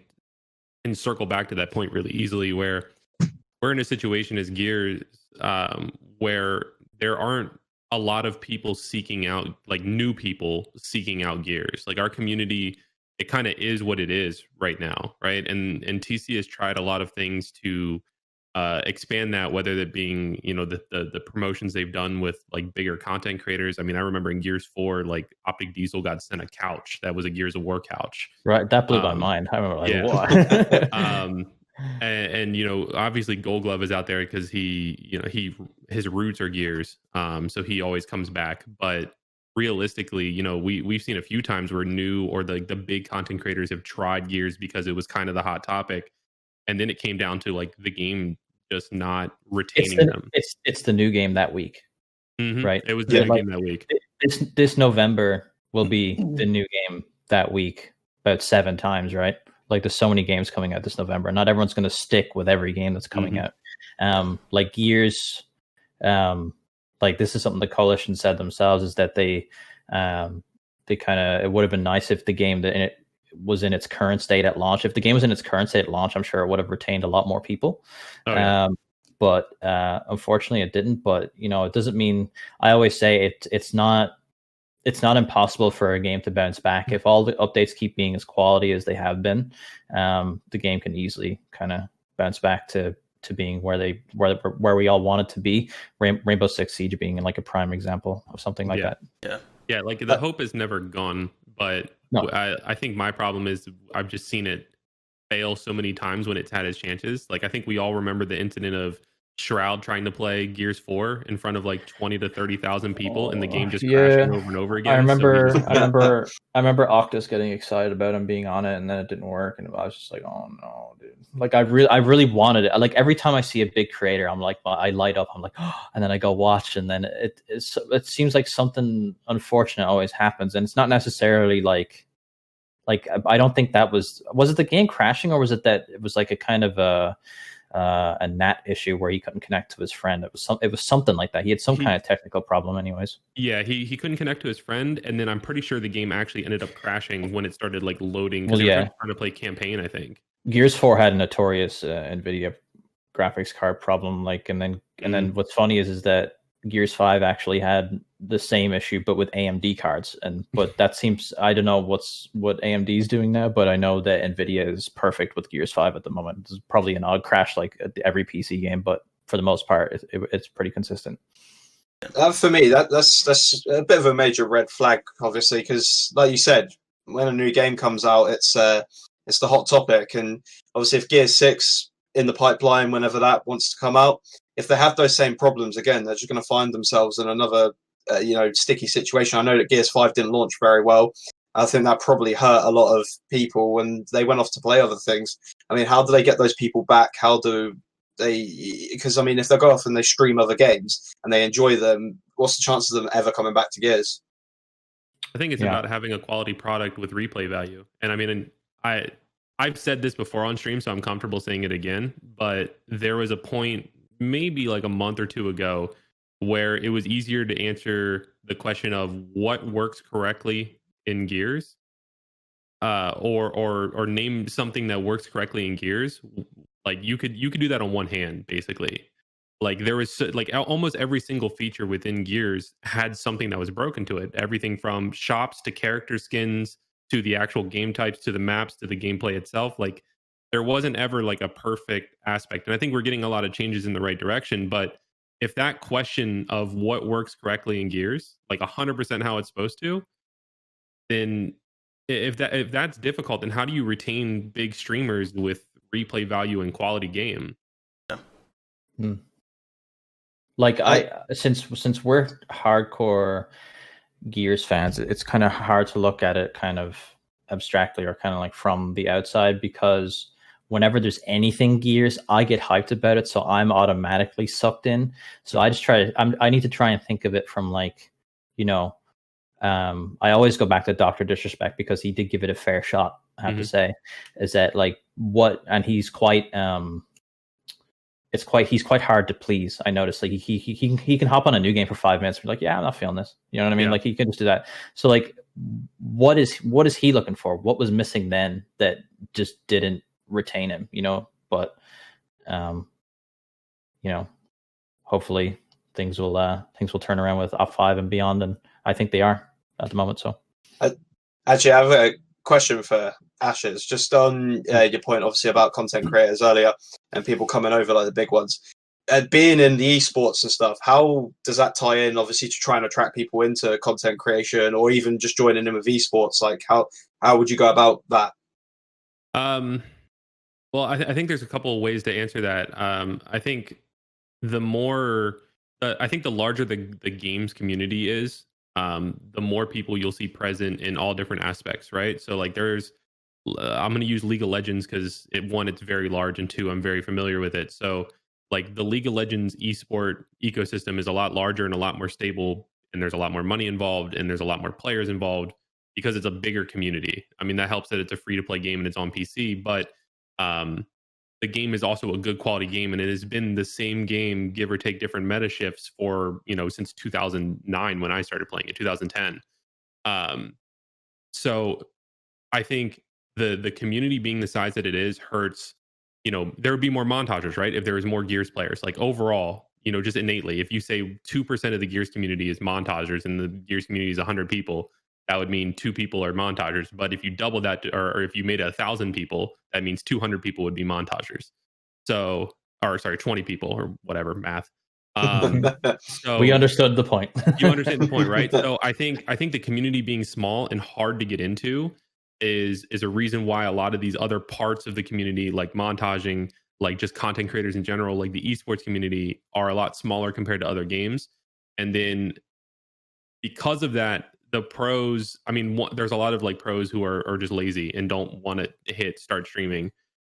can circle back to that point really easily, where we're in a situation as Gears where there aren't a lot of people seeking out, like new people seeking out Gears. Like our community, it kind of is what it is right now, right? And TC has tried a lot of things to expand that, whether that being, you know, the promotions they've done with like bigger content creators. I mean, I remember in Gears 4, like Optic Diesel got sent a couch that was a Gears of War couch. Right, that blew my mind. I remember, like, yeah. what? And you know, obviously Gold Glove is out there because his roots are Gears, so he always comes back. But realistically, you know, we've seen a few times where new or the big content creators have tried Gears because it was kind of the hot topic, and then it came down to like the game just not retaining them. It's the new game that week, right? It was the new game that week. This November will be the new game that week about 7 times, right? Like there's so many games coming out this November. Not everyone's going to stick with every game that's coming out. Like Gears, like this is something the coalition said themselves, is that they kind of, it would have been nice if the game that it was in its current state at launch. If the game was in its current state at launch, I'm sure it would have retained a lot more people. But unfortunately it didn't. But you know, it doesn't mean, I always say it's not impossible for a game to bounce back. If all the updates keep being as quality as they have been, the game can easily kind of bounce back to being where we all want it to be. Rainbow Six Siege being like a prime example of something like that. Yeah, like the hope is never gone, but no. I think my problem is I've just seen it fail so many times when it's had its chances. Like I think we all remember the incident of Shroud trying to play Gears 4 in front of like 20 to 30,000 people, and the game just crashing over and over again. I remember Octus getting excited about him being on it, and then it didn't work, and I was just like, oh no, dude. Like I really wanted it. Like every time I see a big creator, I'm like, I light up. I'm like, oh, and then I go watch, and then it seems like something unfortunate always happens, and it's not necessarily like I don't think that was it the game crashing, or was it that it was like a kind of a NAT issue where he couldn't connect to his friend. It was something like that. He had some kind of technical problem anyways. Yeah, he couldn't connect to his friend, and then I'm pretty sure the game actually ended up crashing when it started like loading, because they were trying to play campaign, I think. Gears 4 had a notorious NVIDIA graphics card problem, like, and then what's funny is that Gears 5 actually had the same issue, but with AMD cards. But that seems, I don't know what AMD is doing now, but I know that NVIDIA is perfect with Gears 5 at the moment. It's probably an odd crash like every PC game, but for the most part, it's pretty consistent. For me, that's a bit of a major red flag, obviously, because like you said, when a new game comes out, it's the hot topic, and obviously if Gears 6 in the pipeline, whenever that wants to come out, if they have those same problems again, they're just going to find themselves in another, sticky situation. I know that Gears 5 didn't launch very well. I think that probably hurt a lot of people when they went off to play other things. I mean, how do they get those people back? How do they? Because I mean, if they go off and they stream other games and they enjoy them, what's the chances of them ever coming back to Gears? I think it's about having a quality product with replay value. And I mean, I've said this before on stream, so I'm comfortable saying it again. But there was a point, maybe like a month or two ago, where it was easier to answer the question of what works correctly in Gears, or name something that works correctly in Gears. Like you could do that on one hand, basically. Like there was like almost every single feature within Gears had something that was broken to it. Everything from shops to character skins to the actual game types to the maps to the gameplay itself. Like there wasn't ever like a perfect aspect. And I think we're getting a lot of changes in the right direction. But if that question of what works correctly in Gears, like 100% how it's supposed to, then if that's difficult, then how do you retain big streamers with replay value and quality game? Like since we're hardcore Gears fans, it's kind of hard to look at it kind of abstractly or kind of like from the outside, because whenever there's anything Gears, I get hyped about it, so I'm automatically sucked in. So I just I need to try and think of it from like, I always go back to Dr. Disrespect because he did give it a fair shot, I have to say, is that like and he's quite he's quite hard to please. I noticed like he can hop on a new game for 5 minutes and be like, yeah, I'm not feeling this. You know what I mean? Yeah. Like he can just do that. So like, what is he looking for? What was missing then that just didn't retain him? You know, but you know, hopefully things will turn around with Op5 and beyond, and I think they are at the moment. So actually, I have a question for Ashes, just on your point, obviously, about content creators earlier and people coming over like the big ones. Being in the esports and stuff, how does that tie in, obviously, to try and attract people into content creation, or even just joining in with esports? Like, how would you go about that? Well, I think there's a couple of ways to answer that. I think the larger the games community is, the more people you'll see present in all different aspects, right? So like I'm going to use League of Legends because it's very large, and two, I'm very familiar with it. So like the League of Legends esport ecosystem is a lot larger and a lot more stable, and there's a lot more money involved, and there's a lot more players involved because it's a bigger community. I mean, that helps that it's a free to play game and it's on PC, but the game is also a good quality game, and it has been the same game, give or take different meta shifts, for since 2009 when I started playing it, 2010. So I think the community being the size that it is hurts. There would be more montages, right? If there was more Gears players, like overall, just innately, if you say 2% of the Gears community is montagers and the Gears community is 100 people, that would mean 2 people are montagers. But if you double that, or if you made 1,000 people, that means 200 people would be montagers. So, or sorry, 20 people or whatever math. So we understood the point. You understand the point, right? So I think the community being small and hard to get into is a reason why a lot of these other parts of the community, like montaging, like just content creators in general, like the esports community, are a lot smaller compared to other games. And then because of that, the pros, I mean, there's a lot of like pros who are just lazy and don't want to start streaming.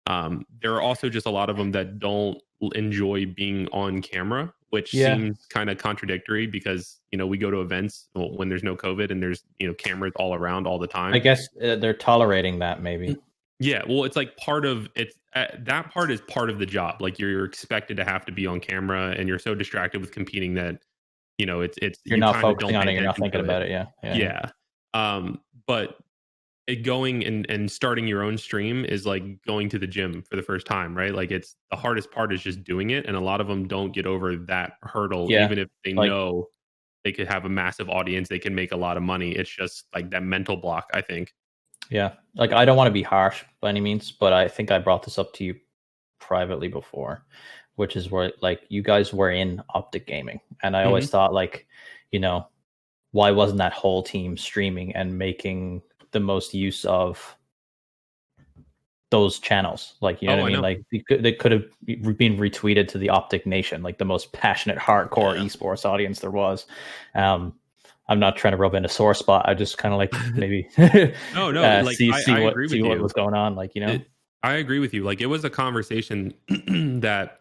There are also just a lot of them that don't enjoy being on camera, which seems kind of contradictory because, we go to events when there's no COVID and there's, cameras all around all the time. I guess they're tolerating that maybe. Yeah. Well, it's like that part is part of the job. Like you're expected to have to be on camera, and you're so distracted with competing that, you're not focusing on it. You're not thinking about it. Yeah. But going and starting your own stream is like going to the gym for the first time, right? Like it's the hardest part is just doing it. And a lot of them don't get over that hurdle, even if they know they could have a massive audience, they can make a lot of money. It's just like that mental block, I think. Yeah. Like I don't want to be harsh by any means, but I think I brought this up to you privately before, which is where like you guys were in Optic Gaming. And I always thought like, why wasn't that whole team streaming and making the most use of those channels? Like, you know what I mean? Like they could have been retweeted to the Optic Nation, like the most passionate, hardcore esports audience there was. I'm not trying to rub in a sore spot. I just kind of like maybe like see what was going on. Like, I agree with you. Like it was a conversation that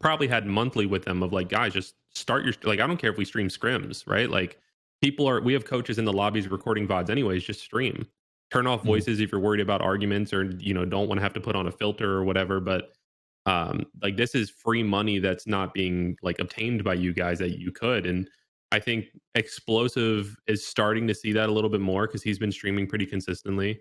probably had monthly with them of like, guys, just start your, like, I don't care if we stream scrims, right? Like we have coaches in the lobbies recording VODs anyways, just stream. Turn off voices if you're worried about arguments or, don't want to have to put on a filter or whatever. But like this is free money that's not being like obtained by you guys that you could. And I think Explosive is starting to see that a little bit more because he's been streaming pretty consistently.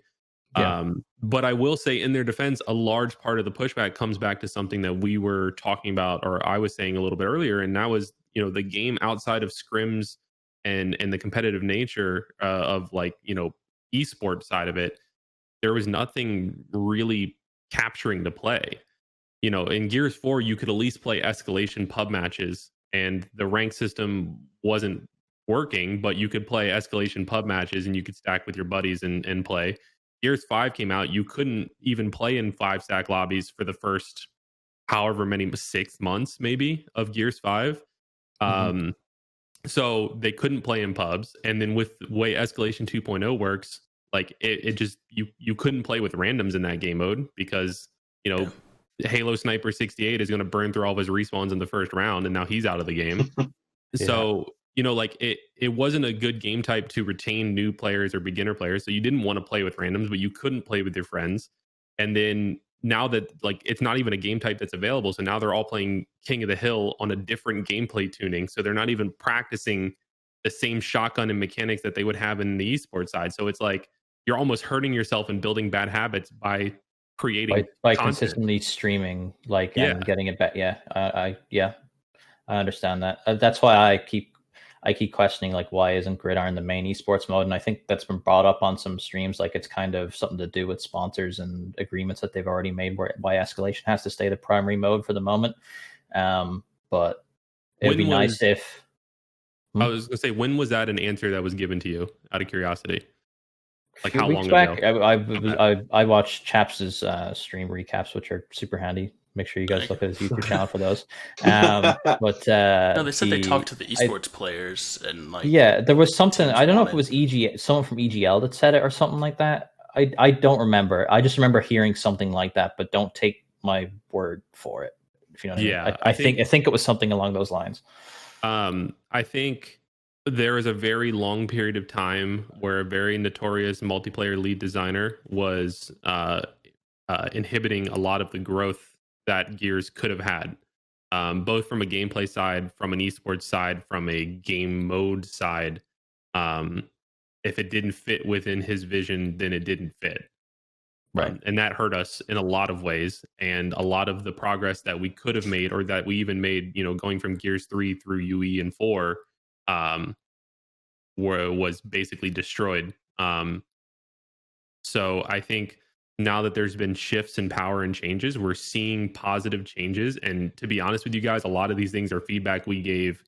Yeah. But I will say, in their defense, a large part of the pushback comes back to something that we were talking about, or I was saying a little bit earlier, and that was, the game outside of scrims and the competitive nature of like, esports side of it. There was nothing really capturing to play. In Gears 4, you could at least play escalation pub matches, and the rank system wasn't working, but you could play escalation pub matches and you could stack with your buddies and play. Gears 5 came out, you couldn't even play in 5-stack lobbies for the first however many, 6 months maybe of Gears 5. So they couldn't play in pubs. And then with the way Escalation 2.0 works, like it just, you couldn't play with randoms in that game mode because, Halo Sniper 68 is going to burn through all of his respawns in the first round, and now he's out of the game. So, like it wasn't a good game type to retain new players or beginner players. So you didn't want to play with randoms, but you couldn't play with your friends. And then now that like it's not even a game type that's available, so now they're all playing King of the Hill on a different gameplay tuning, so they're not even practicing the same shotgun and mechanics that they would have in the esports side. So it's like you're almost hurting yourself and building bad habits by creating by content. consistently streaming like Yeah. and getting it back. I understand that. That's why I keep questioning like why isn't Gridiron the main esports mode, and I think that's been brought up on some streams, like it's kind of something to do with sponsors and agreements that they've already made why escalation has to stay the primary mode for the moment. But it would be nice if I was gonna say, when was that an answer that was given to you, out of curiosity? Like few how weeks long back, ago? I watched Chaps' stream recaps, which are super handy. Make sure you guys look at his YouTube channel for those. But No, they said they talked to the esports players and like there was something. I don't know if it wanted- was someone from EGL that said it or something like that. I don't remember. I just remember hearing something like that, but don't take my word for it. If you know what I mean. I think it was something along those lines. I think there was a very long period of time where a very notorious multiplayer lead designer was inhibiting a lot of the growth that Gears could have had, both from a gameplay side, from an esports side, from a game mode side. If it didn't fit within his vision, then it didn't fit. Right. And that hurt us in a lot of ways. And a lot of the progress that we could have made, or that we even made, going from Gears 3 through UE and 4, was basically destroyed. So I think now that there's been shifts in power and changes, we're seeing positive changes. And to be honest with you guys, a lot of these things are feedback we gave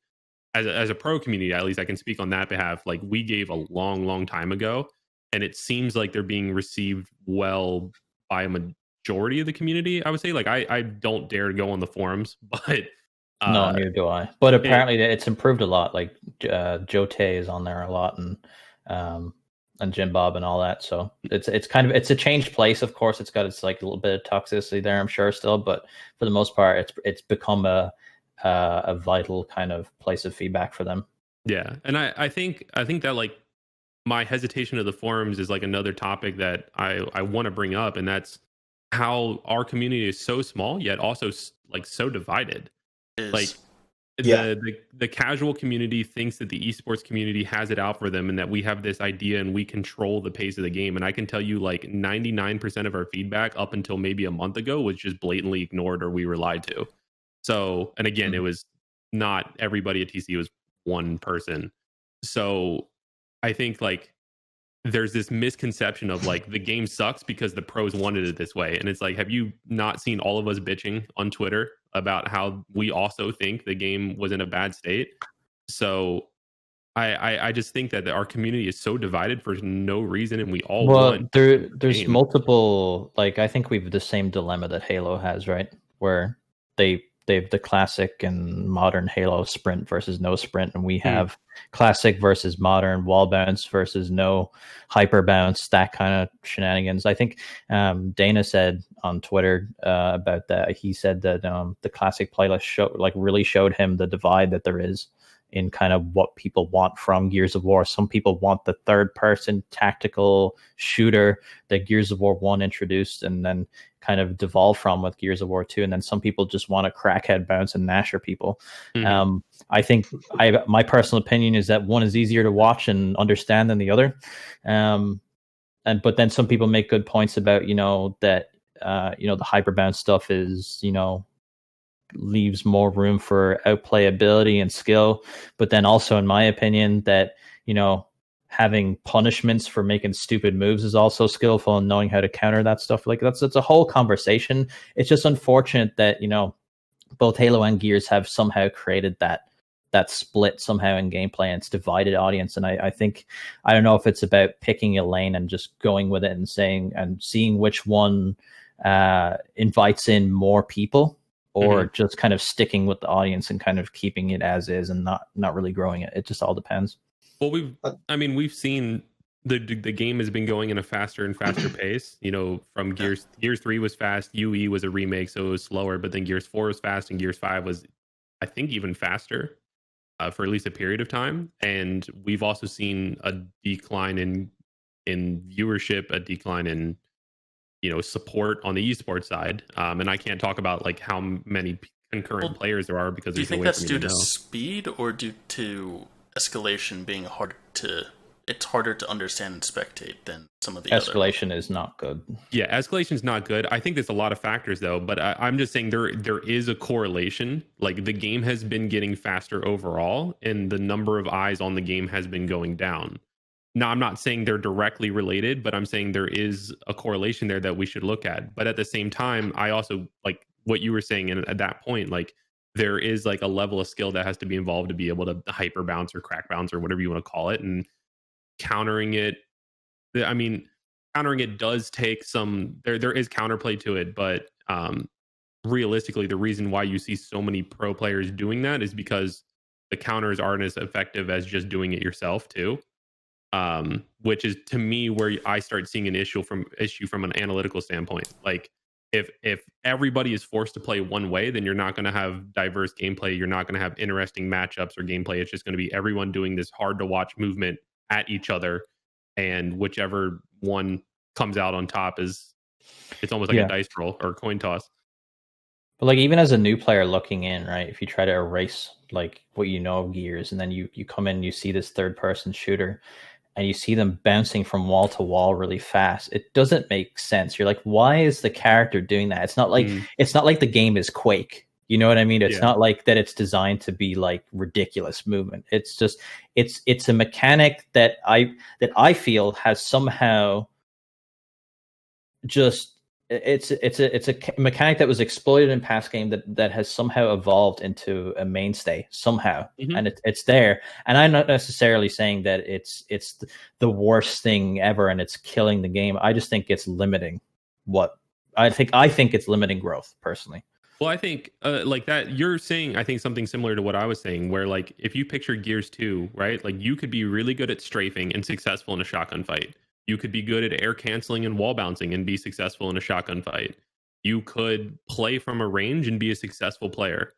as a pro community. At least I can speak on that behalf. Like, we gave a long time ago, and it seems like they're being received well by a majority of the community, I would say. Like, I don't dare to go on the forums, but no, neither do I. But apparently it's improved a lot. Like Joe Tay is on there a lot, and Jim Bob and all that. So it's a changed place. Of course, it's got its like a little bit of toxicity there, I'm sure, still, but for the most part, it's become a vital kind of place of feedback for them. Yeah, and I think that like my hesitation of the forums is like another topic that I want to bring up, and that's how our community is so small yet also like so divided. Like the casual community thinks that the esports community has it out for them, and that we have this idea and we control the pace of the game. And I can tell you, like 99% of our feedback up until maybe a month ago was just blatantly ignored, or we were lied to. So, and again, it was not everybody at TC, it was one person. So I think like there's this misconception of like the game sucks because the pros wanted it this way. And it's like, have you not seen all of us bitching on Twitter about how we also think the game was in a bad state? So I just think that our community is so divided for no reason, and we all want there's multiple, like I think we've the same dilemma that Halo has, right? Where they've the classic and modern Halo sprint versus no sprint, and we have classic versus modern wall bounce versus no hyper bounce, that kind of shenanigans. I think Dana said on Twitter about that. He said that the classic playlist really showed him the divide that there is in kind of what people want from Gears of War. Some people want the third person tactical shooter that Gears of War 1 introduced and then kind of devolved from with Gears of War 2. And then some people just want a crackhead bounce and Nasher people. I think my personal opinion is that one is easier to watch and understand than the other. But then some people make good points about, that, the hyper bounce stuff is, leaves more room for outplayability and skill. But then also, in my opinion, that having punishments for making stupid moves is also skillful, and knowing how to counter that stuff. Like that's a whole conversation. It's just unfortunate that both Halo and Gears have somehow created that split somehow in gameplay, and it's divided audience. And I think, I don't know if it's about picking a lane and just going with it and seeing which one invites in more people, or just kind of sticking with the audience and kind of keeping it as is and not really growing it. It just all depends. Well, we've seen the game has been going in a faster and faster pace. From Gears 3 was fast, UE was a remake, so it was slower, but then Gears 4 was fast, and Gears 5 was, I think, even faster for at least a period of time. And we've also seen a decline in viewership, a decline in support on the esports side. And I can't talk about like how many concurrent players there are because do you there's no think way that's for me due to to know. speed or due to escalation being it's harder to understand and spectate than some of the Escalation is not good. Yeah, escalation is not good. I think there's a lot of factors though, but I'm just saying there is a correlation. Like the game has been getting faster overall, and the number of eyes on the game has been going down. Now, I'm not saying they're directly related, but I'm saying there is a correlation there that we should look at. But at the same time, I also like what you were saying, and at that point, like there is like a level of skill that has to be involved to be able to hyper bounce or crack bounce or whatever you want to call it, and countering it. I mean, countering it does take some. There is counterplay to it, but realistically, the reason why you see so many pro players doing that is because the counters aren't as effective as just doing it yourself too. Which is to me where I start seeing an issue from an analytical standpoint. Like if everybody is forced to play one way, then you're not going to have diverse gameplay. You're not going to have interesting matchups or gameplay. It's just going to be everyone doing this hard to watch movement at each other, and whichever one comes out on top it's almost like a dice roll or a coin toss. But like even as a new player looking in, right? If you try to erase like what you know of Gears, and then you come in and you see this third person shooter, and you see them bouncing from wall to wall really fast, it doesn't make sense. You're like, why is the character doing that? It's not like the game is Quake. You know what I mean? It's not like that it's designed to be like ridiculous movement. It's just it's a mechanic that I feel has somehow just it's a mechanic that was exploited in past game that has somehow evolved into a mainstay somehow, and it's there. And I'm not necessarily saying that it's the worst thing ever and it's killing the game. I just think it's limiting I think it's limiting growth personally. Well, I think like that you're saying, I think something similar to what I was saying, where like if you picture Gears 2, right? Like you could be really good at strafing and successful in a shotgun fight. You could be good at air canceling and wall bouncing and be successful in a shotgun fight. You could play from a range and be a successful player.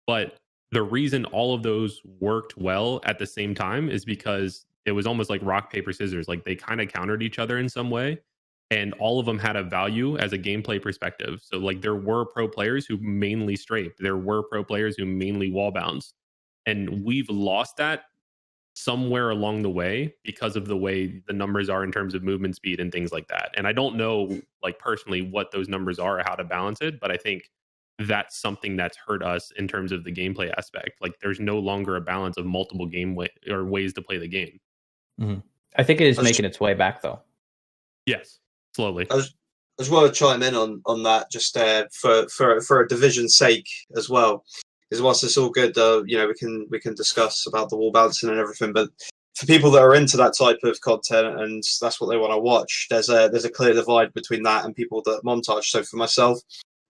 But the reason all of those worked well at the same time is because it was almost like rock, paper, scissors. Like they kind of countered each other in some way. And all of them had a value as a gameplay perspective. So like there were pro players who mainly strafed. There were pro players who mainly wall bounced. And we've lost that somewhere along the way because of the way the numbers are in terms of movement speed and things like that. And I don't know like personally what those numbers are or how to balance it, but I think that's something that's hurt us in terms of the gameplay aspect. Like there's no longer a balance of multiple ways to play the game. I think it is making its way back though. Yes. Slowly. I just want to chime in on that just for a division's sake as well. Because whilst it's all good, we can discuss about the wall balancing and everything, but for people that are into that type of content and that's what they want to watch, there's a clear divide between that and people that montage. So for myself,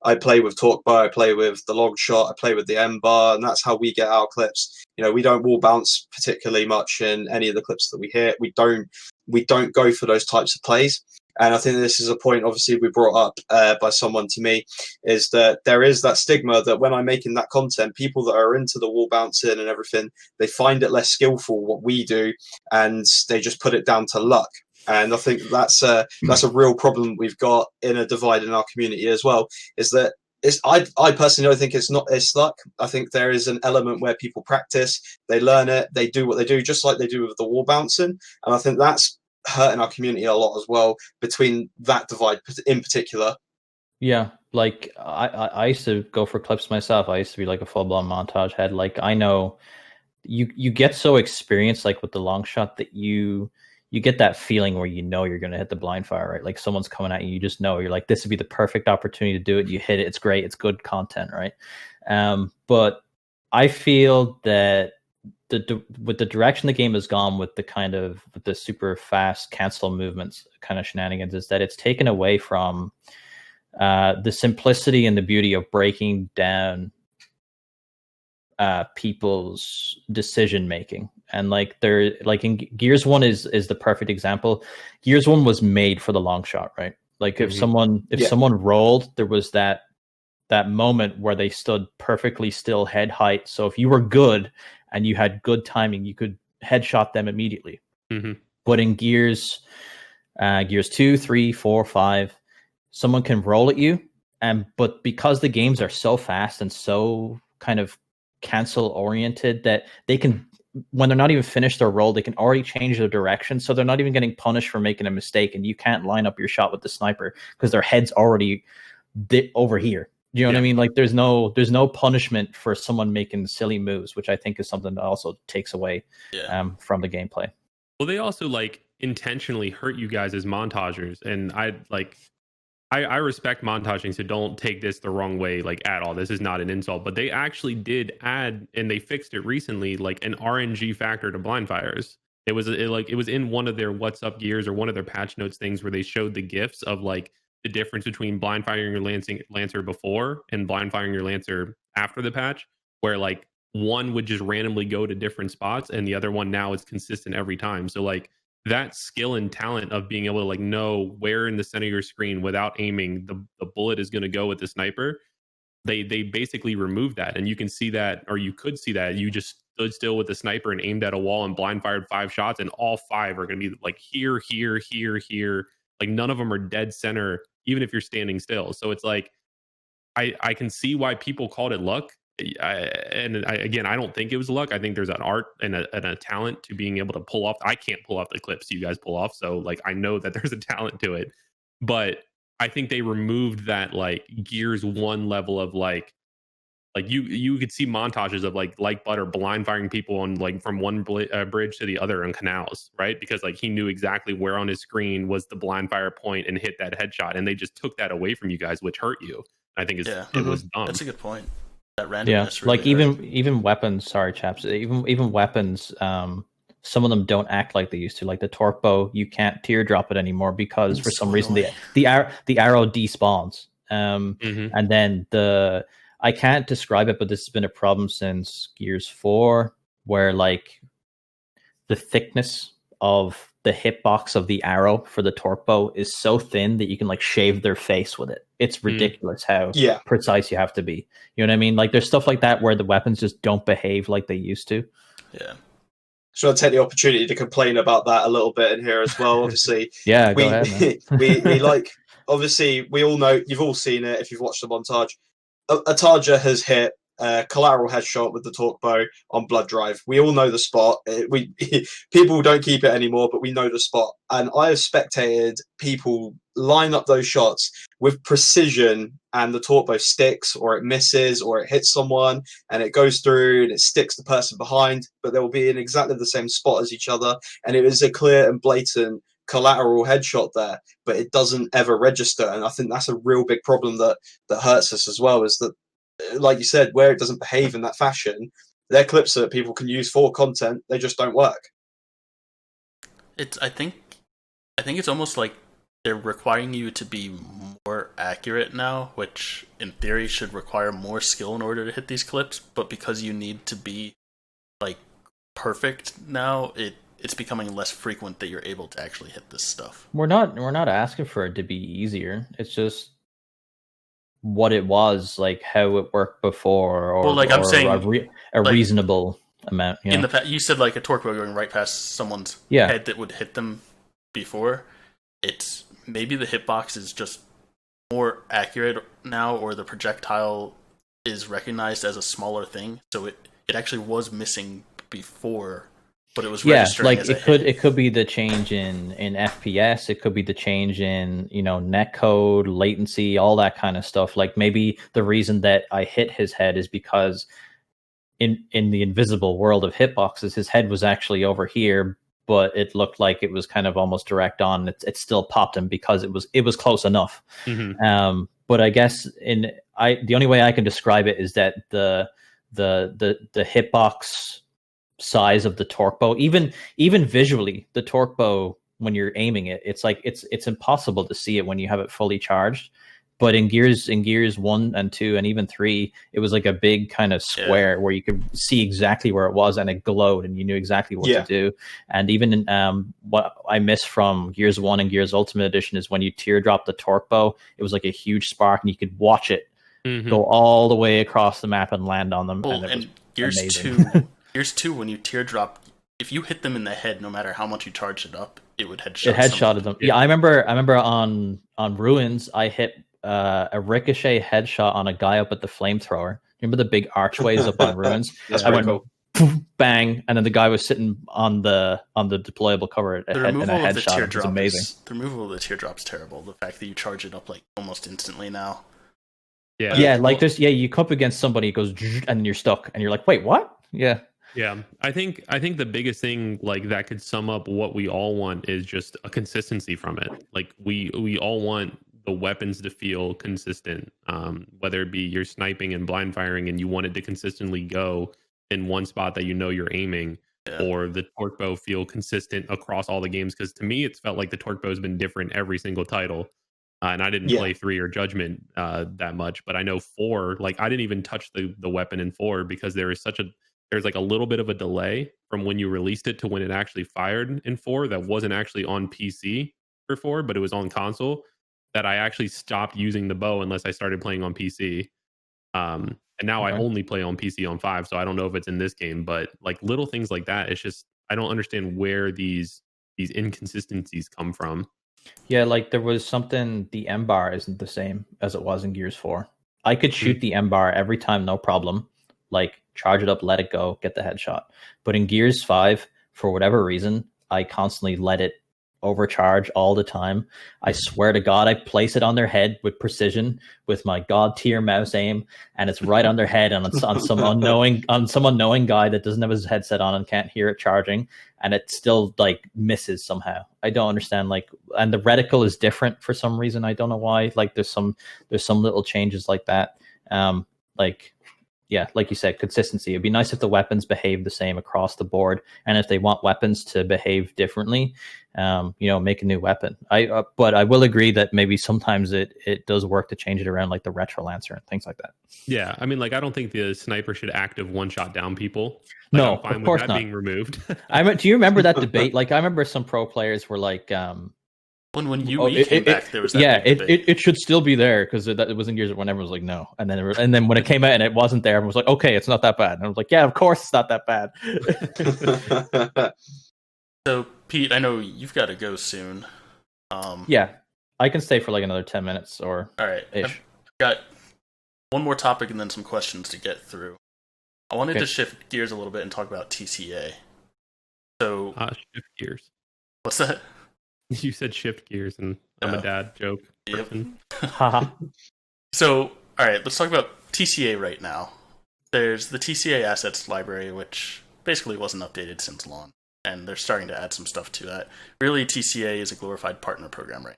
I play with Talkbar, I play with the long shot, I play with the M bar, and that's how we get our clips. We don't wall bounce particularly much in any of the clips that we hit. We don't go for those types of plays. And I think this is a point, obviously, we brought up by someone to me, is that there is that stigma that when I'm making that content, people that are into the wall bouncing and everything, they find it less skillful what we do, and they just put it down to luck. And I think that's a real problem we've got in a divide in our community as well, is that I personally don't think it's luck. I think there is an element where people practice, they learn it, they do what they do, just like they do with the wall bouncing. And I think that's hurting our community a lot as well, between that divide in particular. Yeah, like I used to go for clips myself. I used to be like a full-blown montage head. Like I know you get so experienced like with the long shot that you get that feeling where you're going to hit the blind fire, right? Like someone's coming at you, you just know. You're like, this would be the perfect opportunity to do it. You hit it, it's great, it's good content, right? But I feel that with the direction the game has gone with the super fast cancel movements kind of shenanigans, is that it's taken away from the simplicity and the beauty of breaking down people's decision making. And like they're like in Gears 1 is the perfect example. Gears 1 was made for the long shot, right? Like if someone rolled, there was that moment where they stood perfectly still head height. So if you were good and you had good timing, you could headshot them immediately. But in Gears 2, 3, 4, 5, someone can roll at you, but because the games are so fast and so kind of cancel oriented that they can, when they're not even finished their roll, they can already change their direction, so they're not even getting punished for making a mistake, and you can't line up your shot with the sniper because their head's already over here. You know what I mean? Like there's no punishment for someone making silly moves, which I think is something that also takes away from the gameplay. Well, they also like intentionally hurt you guys as montagers, and I respect montaging, so don't take this the wrong way, like at all. This is not an insult, but they actually did add, and they fixed it recently, like an RNG factor to blind fires. It was in one of their What's Up Gears or one of their patch notes things where they showed the gifs of like the difference between blind firing your Lancer before and blind firing your Lancer after the patch, where like one would just randomly go to different spots and the other one now is consistent every time. So like that skill and talent of being able to like know where in the center of your screen without aiming the bullet is going to go with the sniper, they basically removed that. And you can see that, or you could see that you just stood still with the sniper and aimed at a wall and blind fired 5 shots, and all 5 are going to be like here. Like none of them are dead center, even if you're standing still. So it's like, I can see why people called it luck. Again, I don't think it was luck. I think there's an art and a talent to being able to pull off. I can't pull off the clips you guys pull off. So like, I know that there's a talent to it, but I think they removed that like Gears 1 level of like you could see montages of like Butter blind firing people on like from one bridge to the other on canals, right? Because like he knew exactly where on his screen was the blind fire point and hit that headshot, and they just took that away from you guys, which hurt you. I think it was dumb. That's a good point. That randomness really like hurt. even weapons. Sorry, chaps. Even weapons. Some of them don't act like they used to. Like the torque bow, you can't teardrop it anymore because for some reason the arrow despawns. And then I can't describe it, but this has been a problem since Gears 4, where like the thickness of the hitbox of the arrow for the torque bow is so thin that you can like shave their face with it. It's ridiculous how precise you have to be. You know what I mean? Like there's stuff like that where the weapons just don't behave like they used to. Yeah. Should I take the opportunity to complain about that a little bit in here as well? Obviously, go ahead, man. we like, obviously we all know, you've all seen it if you've watched the montage. Ataja has hit a collateral headshot with the torque bow on Blood Drive. We all know the spot. People don't keep it anymore, but we know the spot. And I have spectated people line up those shots with precision, and the torque bow sticks, or it misses, or it hits someone, and it goes through and it sticks the person behind, but they will be in exactly the same spot as each other. And it is a clear and blatant collateral headshot there, but it doesn't ever register. And I think that's a real big problem that hurts us as well, is that, like you said, where it doesn't behave in that fashion, they're clips that people can use for content, they just don't work. I think it's almost like they're requiring you to be more accurate now, which in theory should require more skill in order to hit these clips, but because you need to be like perfect now, it's becoming less frequent that you're able to actually hit this stuff. We're not asking for it to be easier. It's just what it was, like how it worked before, or I'm saying a reasonable amount. You know? In the past, you said like a torque bow going right past someone's head that would hit them before. It's maybe the hitbox is just more accurate now, or the projectile is recognized as a smaller thing, so it actually was missing before. But it was registering like as it could be the change in FPS, it could be the change in netcode, latency, all that kind of stuff. Like maybe the reason that I hit his head is because in the invisible world of hitboxes, his head was actually over here, but it looked like it was kind of almost direct on. It still popped him because it was close enough. But I guess the only way I can describe it is that the hitbox size of the torque bow, even visually, the torque bow, when you're aiming it, it's like it's impossible to see it when you have it fully charged. But in Gears 1 and 2 and even 3, it was like a big kind of square where you could see exactly where it was, and it glowed, and you knew exactly what to do. And even what I miss from Gears 1 and Gears Ultimate Edition is when you teardrop the torque bow, it was like a huge spark, and you could watch it go all the way across the map and land on them. And Gears amazing. 2, when you teardrop, if you hit them in the head, no matter how much you charge it up, it would headshot. It headshotted them. Yeah, I remember on Ruins, I hit a ricochet headshot on a guy up at the flamethrower. Remember the big archways up on Ruins? That's I pretty went cool. bang, and then the guy was sitting on the deployable cover The and removal a of the headshot. It was teardrop amazing. the removal of the teardrop's terrible. The fact that you charge it up like almost instantly now. Yeah, like this. Yeah, you come up against somebody, it goes, and then you're stuck, and you're like, wait, what? Yeah. Yeah, I think the biggest thing like that could sum up what we all want is just a consistency from it. Like we all want the weapons to feel consistent, whether it be you're sniping and blind firing and you want it to consistently go in one spot that you know you're aiming, or the torque bow feel consistent across all the games. Because to me, it's felt like the torque bow has been different every single title. And I didn't play 3 or Judgment that much, but I know 4. Like I didn't even touch the weapon in 4 because there's like a little bit of a delay from when you released it to when it actually fired in 4 that wasn't actually on PC for 4, but it was on console, that I actually stopped using the bow unless I started playing on PC. And now I only play on PC on 5, so I don't know if it's in this game, but like little things like that, it's just I don't understand where these inconsistencies come from. Yeah, like there was something, the M bar isn't the same as it was in Gears 4. I could shoot the M bar every time, no problem. Like charge it up, let it go, get the headshot. But in Gears 5, for whatever reason, I constantly let it overcharge all the time. I swear to God, I place it on their head with precision with my God tier mouse aim, and it's right on their head, and it's on some unknowing guy that doesn't have his headset on and can't hear it charging, and it still like misses somehow. I don't understand. Like, and the reticle is different for some reason. I don't know why. Like, there's some little changes like that. Yeah, like you said, consistency. It'd be nice if the weapons behave the same across the board, and if they want weapons to behave differently, make a new weapon. But I will agree that maybe sometimes it does work to change it around, like the retro lancer and things like that. Yeah, I mean, like I don't think the sniper should active one-shot down people. Like, no, I'm fine of course with that not. being removed. Do you remember that debate? Like, I remember some pro players were like, when UE came back, there was that it should still be there because it was in Gears when everyone was like no, and then when it came out and it wasn't there, everyone was like, okay, it's not that bad, and I was like, yeah, of course it's not that bad. So Pete, I know you've got to go soon. Yeah, I can stay for like another 10 minutes or all right. ish. I've got one more topic and then some questions to get through. I wanted to shift gears a little bit and talk about TCA. So shift gears. What's that? You said shift gears, and I'm a dad joke person. Yep. So, all right, let's talk about TCA right now. There's the TCA assets library, which basically wasn't updated since launch, and they're starting to add some stuff to that. Really, TCA is a glorified partner program, right?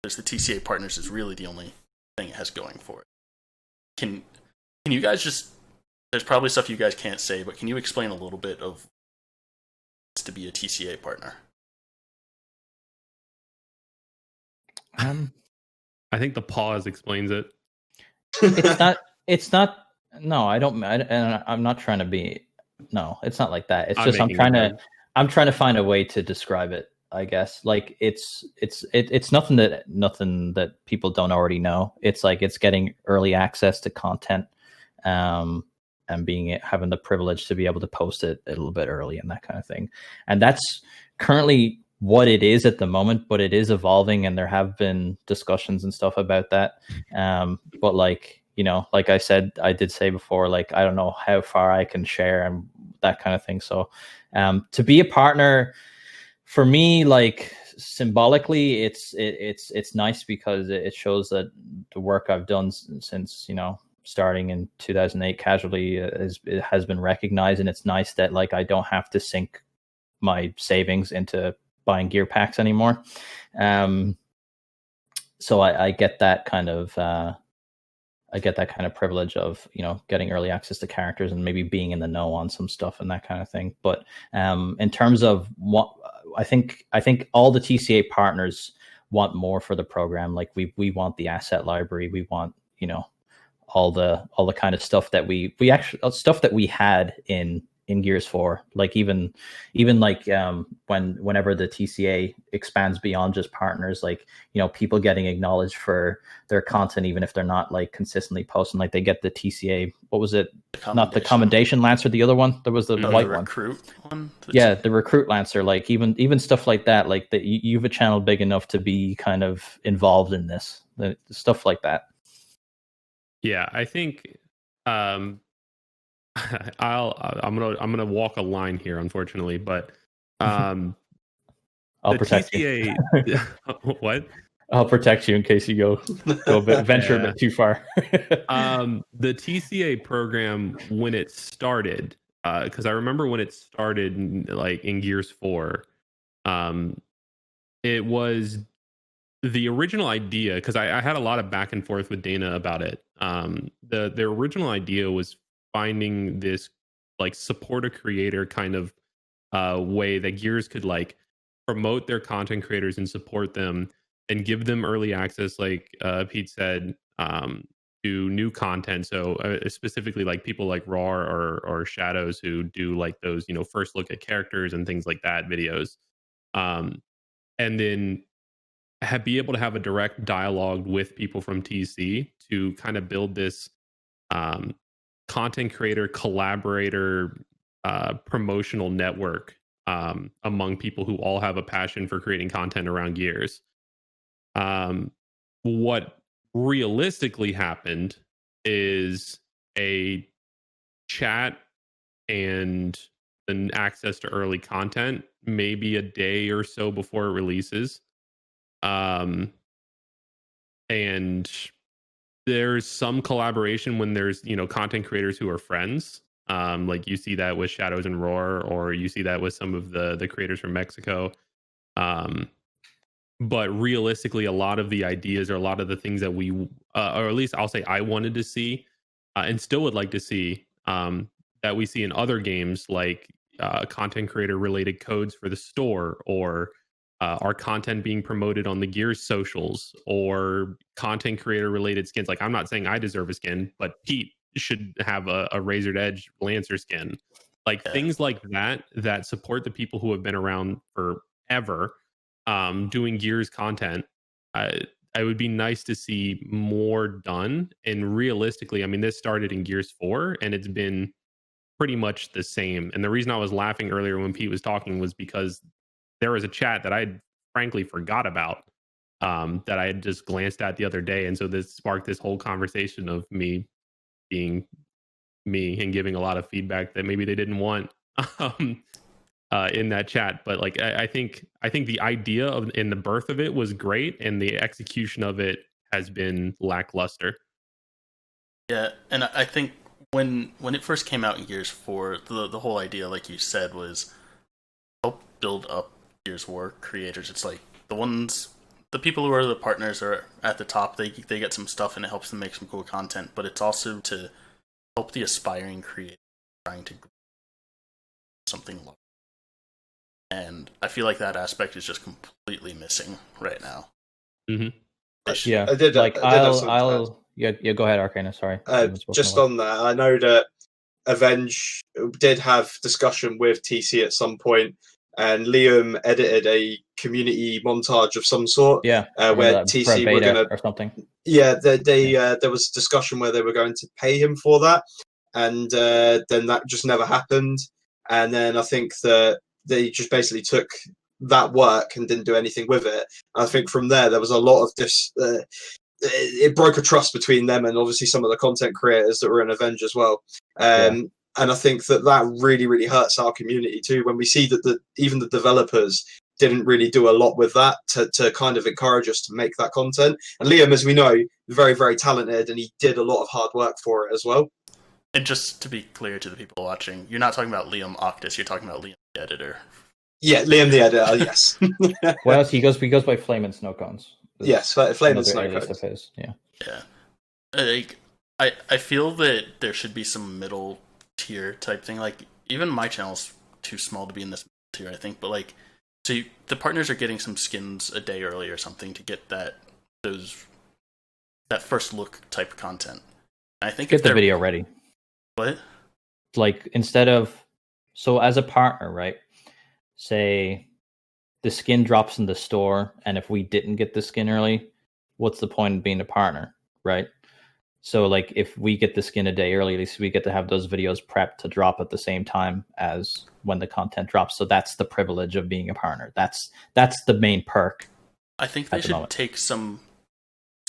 There's the TCA partners is really the only thing it has going for it. Can you guys just? There's probably stuff you guys can't say, but can you explain a little bit of what's to be a TCA partner? I think the pause explains it. It's not. No, I don't. I'm not trying to be. No, it's not like that. It's just I'm trying to find a way to describe it. I guess like it's nothing that people don't already know. It's like it's getting early access to content, and having the privilege to be able to post it a little bit early and that kind of thing. And that's currently what it is at the moment, but it is evolving, and there have been discussions and stuff about that. But like, like I did say before, like, I don't know how far I can share and that kind of thing. So to be a partner for me, like symbolically, it's nice because it shows that the work I've done since, starting in 2008 casually it has been recognized. And it's nice that like, I don't have to sink my savings into buying gear packs anymore. So I get that kind of privilege of, getting early access to characters and maybe being in the know on some stuff and that kind of thing. But in terms of what I think all the TCA partners want more for the program. Like we want the asset library. We want, all the kind of stuff that we actually stuff that we had in in Gears 4. Like even like whenever the TCA expands beyond just partners, like, you know, people getting acknowledged for their content, even if they're not like consistently posting, like they get the TCA, what was it? Not the Commendation Lancer, the other one. There was the white the one. recruit one. Yeah, the Recruit Lancer. Like even stuff like that. Like that, you have a channel big enough to be kind of involved in this, the stuff like that. Yeah, I think I'm gonna walk a line here, unfortunately, but I'll the protect TCA you. what? I'll protect you in case you go venture a bit too far. The TCA program, when it started, because I remember when it started, like in Gears 4, it was the original idea, because I had a lot of back and forth with Dana about it. The original idea was finding this like support a creator kind of way that Gears could like promote their content creators and support them and give them early access, like Pete said, to new content. So specifically like people like Raw or Shadows, who do like those, you know, first look at characters and things like that videos. And then be able to have a direct dialogue with people from TC to kind of build this content creator collaborator promotional network among people who all have a passion for creating content around Gears. What realistically happened is a chat and an access to early content maybe a day or so before it releases. And there's some collaboration when there's, you know, content creators who are friends. Like you see that with Shadows and Roar, or you see that with some of the creators from Mexico. But realistically, a lot of the ideas or a lot of the things that we, or at least I'll say I wanted to see and still would like to see, that we see in other games, like content creator related codes for the store, or our content being promoted on the Gears socials, or content creator related skins. Like, I'm not saying I deserve a skin, but Pete should have a RazoredEdge Lancer skin. Like things like that support the people who have been around forever, doing Gears content. I would be nice to see more done. And realistically, I mean, this started in Gears 4 and it's been pretty much the same. And the reason I was laughing earlier when Pete was talking was because there was a chat that I frankly forgot about, that I had just glanced at the other day. And so this sparked this whole conversation of me being me and giving a lot of feedback that maybe they didn't want in that chat. But like, I think the idea of in the birth of it was great, and the execution of it has been lackluster. Yeah, and I think when it first came out in Gears 4, the whole idea, like you said, was help build up Gears War creators. It's like the people who are the partners are at the top. They get some stuff and it helps them make some cool content. But it's also to help the aspiring creator trying to grow something large. And I feel like that aspect is just completely missing right now. Mm-hmm. Yeah, I did. Like I'll yeah, go ahead, Arcana. Sorry. just on that, I know that Avenge did have discussion with TC at some point, and Liam edited a community montage of some sort. Yeah, where TC were gonna or something. Yeah, there was discussion where they were going to pay him for that, and then that just never happened. And then I think that they just basically took that work and didn't do anything with it. I think from there was a lot of this. It broke a trust between them and obviously some of the content creators that were in Avenge as well. And I think that really, really hurts our community too, when we see that even the developers didn't really do a lot with that to kind of encourage us to make that content. And Liam, as we know, very, very talented, and he did a lot of hard work for it as well. And just to be clear to the people watching, you're not talking about Liam Octus, you're talking about Liam the editor. Yeah, Liam the editor, yes. What else? He goes by Flame and Snow Cones. Yes, Flame and Snow Cones. Yeah. Like, I feel that there should be some middle tier type thing. Like, even my channel's too small to be in this tier, I think. But like, so the partners are getting some skins a day early or something to get that first look type content. And I think get the video ready. What? Like, instead of So as a partner, right? Say the skin drops in the store, and if we didn't get the skin early, what's the point of being a partner, right? So like if we get the skin a day early, at least we get to have those videos prepped to drop at the same time as when the content drops. So that's the privilege of being a partner. That's the main perk. I think they should take some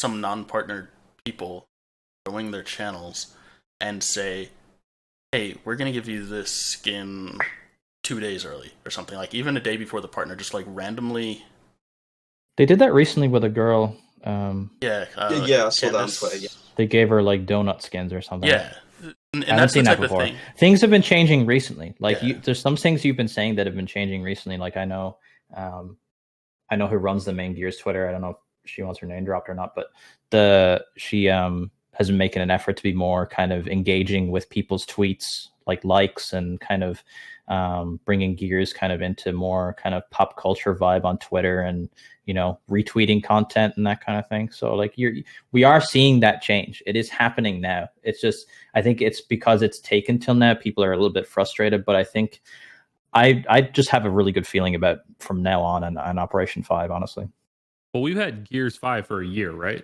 non-partner people growing their channels and say, hey, we're going to give you this skin 2 days early or something, like even a day before the partner, just like randomly. They did that recently with a girl. Yeah, I saw that on Twitter. Yeah. They gave her like donut skins or something. Yeah, and I haven't that's seen the that type before. of thing. Things have been changing recently. Like Yeah. there's some things you've been saying that have been changing recently. Like I know who runs the main Gears Twitter. I don't know if she wants her name dropped or not, but she has been making an effort to be more kind of engaging with people's tweets, like likes, and kind of bringing Gears kind of into more kind of pop culture vibe on Twitter, and retweeting content and that kind of thing. So like we are seeing that change. It is happening now. It's just, I think it's because it's taken till now, people are a little bit frustrated, but I think I just have a really good feeling about from now on Operation 5, honestly. Well, we've had Gears 5 for a year, right?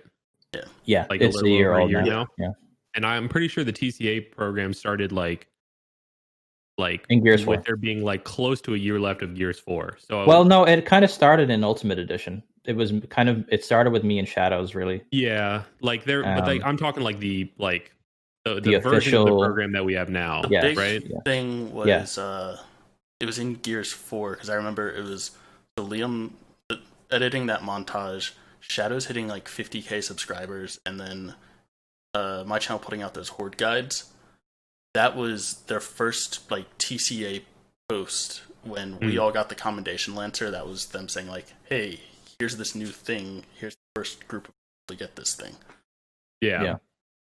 Yeah, like it's a year old now. Yeah, and I'm pretty sure the TCA program started like in Gears with 4. there being like close to a year left of Gears 4. So well, no, it kind of started in Ultimate Edition. It started with me and Shadows, really. Yeah, like there, but like I'm talking like the version official of the program that we have now. The Yes, big right? thing was it was in Gears 4, because I remember it was Liam editing that montage, Shadows hitting like 50k subscribers, and then my channel putting out those Horde guides. That was their first like TCA post when we all got the Commendation Lancer. That was them saying like, hey, here's this new thing. Here's the first group of people to get this thing. Yeah.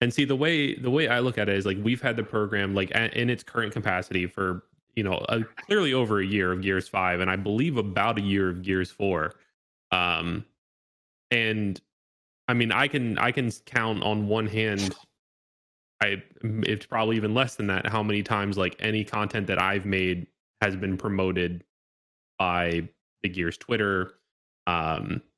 And see, the way I look at it is like we've had the program like in its current capacity for clearly over a year of Gears 5, and I believe about a year of Gears 4. And I mean, I can count on one hand. It's probably even less than that, how many times like any content that I've made has been promoted by the Gears Twitter,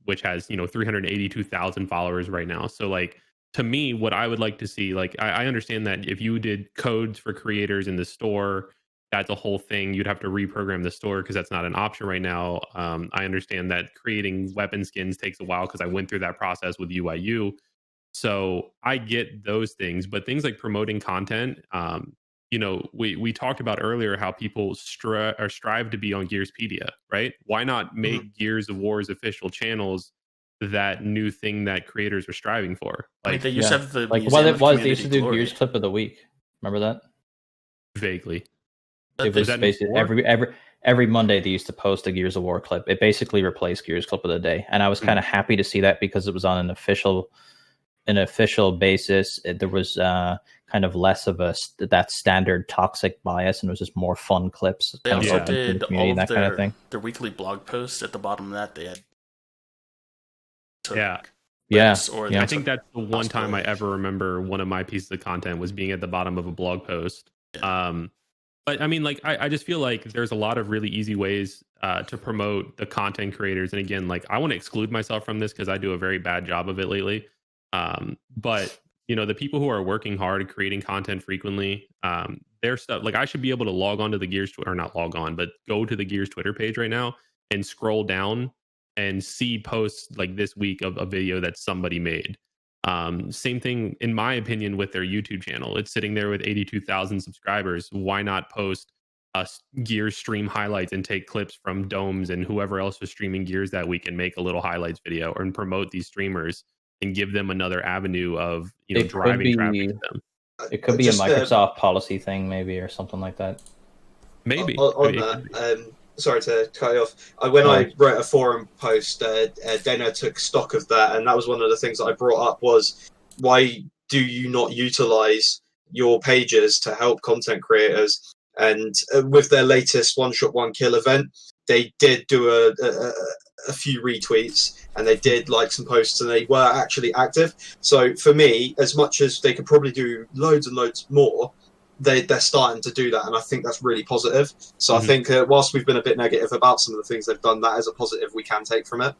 which has 382,000 followers right now. So like, to me, what I would like to see, like I understand that if you did codes for creators in the store, that's a whole thing. You'd have to reprogram the store because that's not an option right now. I understand that creating weapon skins takes a while because I went through that process with UIU. So I get those things, but things like promoting content, we talked about earlier how people strive to be on Gearspedia, right? Why not make Gears of War's official channels that new thing that creators are striving for? Like they used to have the like Museum of they used to do Glory. Gears Clip of the Week. Remember that? Vaguely. It was basically every Monday they used to post a Gears of War clip. It basically replaced Gears Clip of the Day, and I was kind of happy to see that because it was on an official basis. There was kind of less of that standard toxic bias, and it was just more fun clips. They also did all of that kind of thing. Their weekly blog posts. At the bottom of that, they had I think that's the one time I ever remember one of my pieces of content was being at the bottom of a blog post. But I mean, like, I just feel like there's a lot of really easy ways to promote the content creators. And again, like, I want to exclude myself from this because I do a very bad job of it lately. But the people who are working hard, creating content frequently, their stuff, like, I should be able to log on to the Gears Twitter, or not log on, but go to the Gears Twitter page right now and scroll down and see posts like this week of a video that somebody made. Same thing, in my opinion, with their YouTube channel. It's sitting there with 82,000 subscribers. Why not post Gears stream highlights and take clips from Domes and whoever else was streaming Gears that week and make a little highlights video and promote these streamers and give them another avenue of driving traffic to them. It could be a Microsoft policy thing, maybe, or something like that. Maybe. On that, sorry to cut you off. When I wrote a forum post, Dana took stock of that, and that was one of the things that I brought up was, why do you not utilize your pages to help content creators? And with their latest One Shot One Kill event, they did do a few retweets, and they did like some posts, and they were actually active. So for me, as much as they could probably do loads and loads more, they're starting to do that, and I think that's really positive. So Mm-hmm. I think whilst we've been a bit negative about some of the things they've done, that is a positive we can take from it.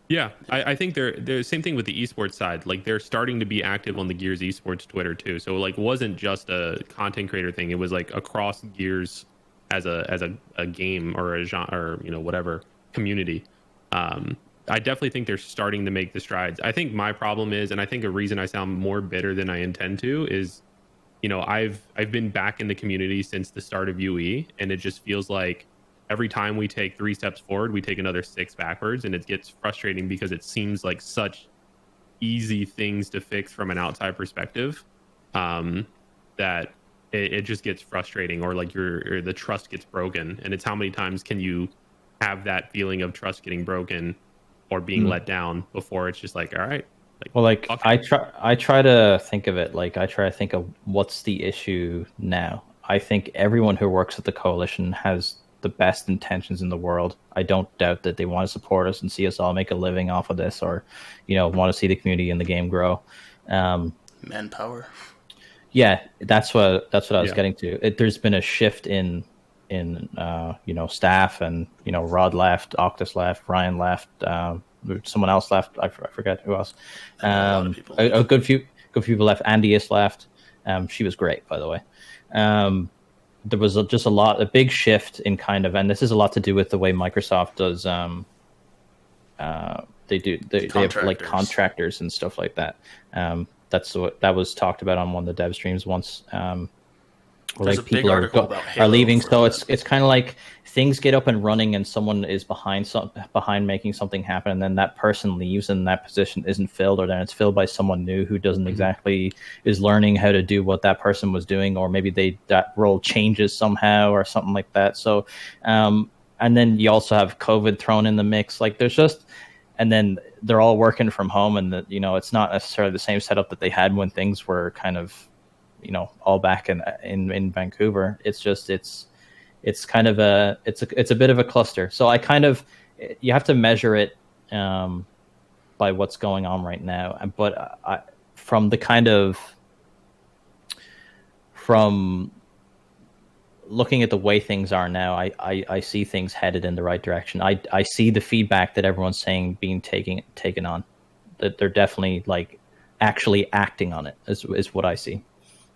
Yeah, I think they're the same thing with the esports side. Like they're starting to be active on the Gears esports Twitter too. So like, it wasn't just a content creator thing. It was like across Gears as a game or a genre or whatever community. I definitely think they're starting to make the strides. I think my problem is, and I think a reason I sound more bitter than I intend to is, I've been back in the community since the start of UE, and it just feels like every time we take 3 steps forward, we take another 6 backwards, and it gets frustrating because it seems like such easy things to fix from an outside perspective, that it just gets frustrating, or like or the trust gets broken. And it's how many times can you have that feeling of trust getting broken or being let down before it's just like, all right. Well, like I try to think of it like I try to think of what's the issue now. I think everyone who works at the coalition has the best intentions in the world. I don't doubt that they want to support us and see us all make a living off of this, or want to see the community and the game grow. Manpower. Yeah, that's what I was getting to. There's been a shift in staff, and Rod left, Octus left, Ryan left, someone else left. I forget who else. A good few people left. Andius left. She was great, by the way. There was just a big shift in kind of, and this is a lot to do with the way Microsoft does. They have like contractors and stuff like that. That was talked about on one of the dev streams once. Where like people are leaving, so it's kind of like things get up and running, and someone is behind making something happen, and then that person leaves, and that position isn't filled, or then it's filled by someone new who doesn't exactly is learning how to do what that person was doing, or maybe that role changes somehow or something like that. So, and then you also have COVID thrown in the mix. Like there's just, and then they're all working from home, and it's not necessarily the same setup that they had when things were kind of all back in Vancouver. It's just it's kind of a bit of a cluster. So you have to measure it by what's going on right now. But from looking at the way things are now, I see things headed in the right direction. I see the feedback that everyone's saying being taken on, that they're definitely like actually acting on it is what I see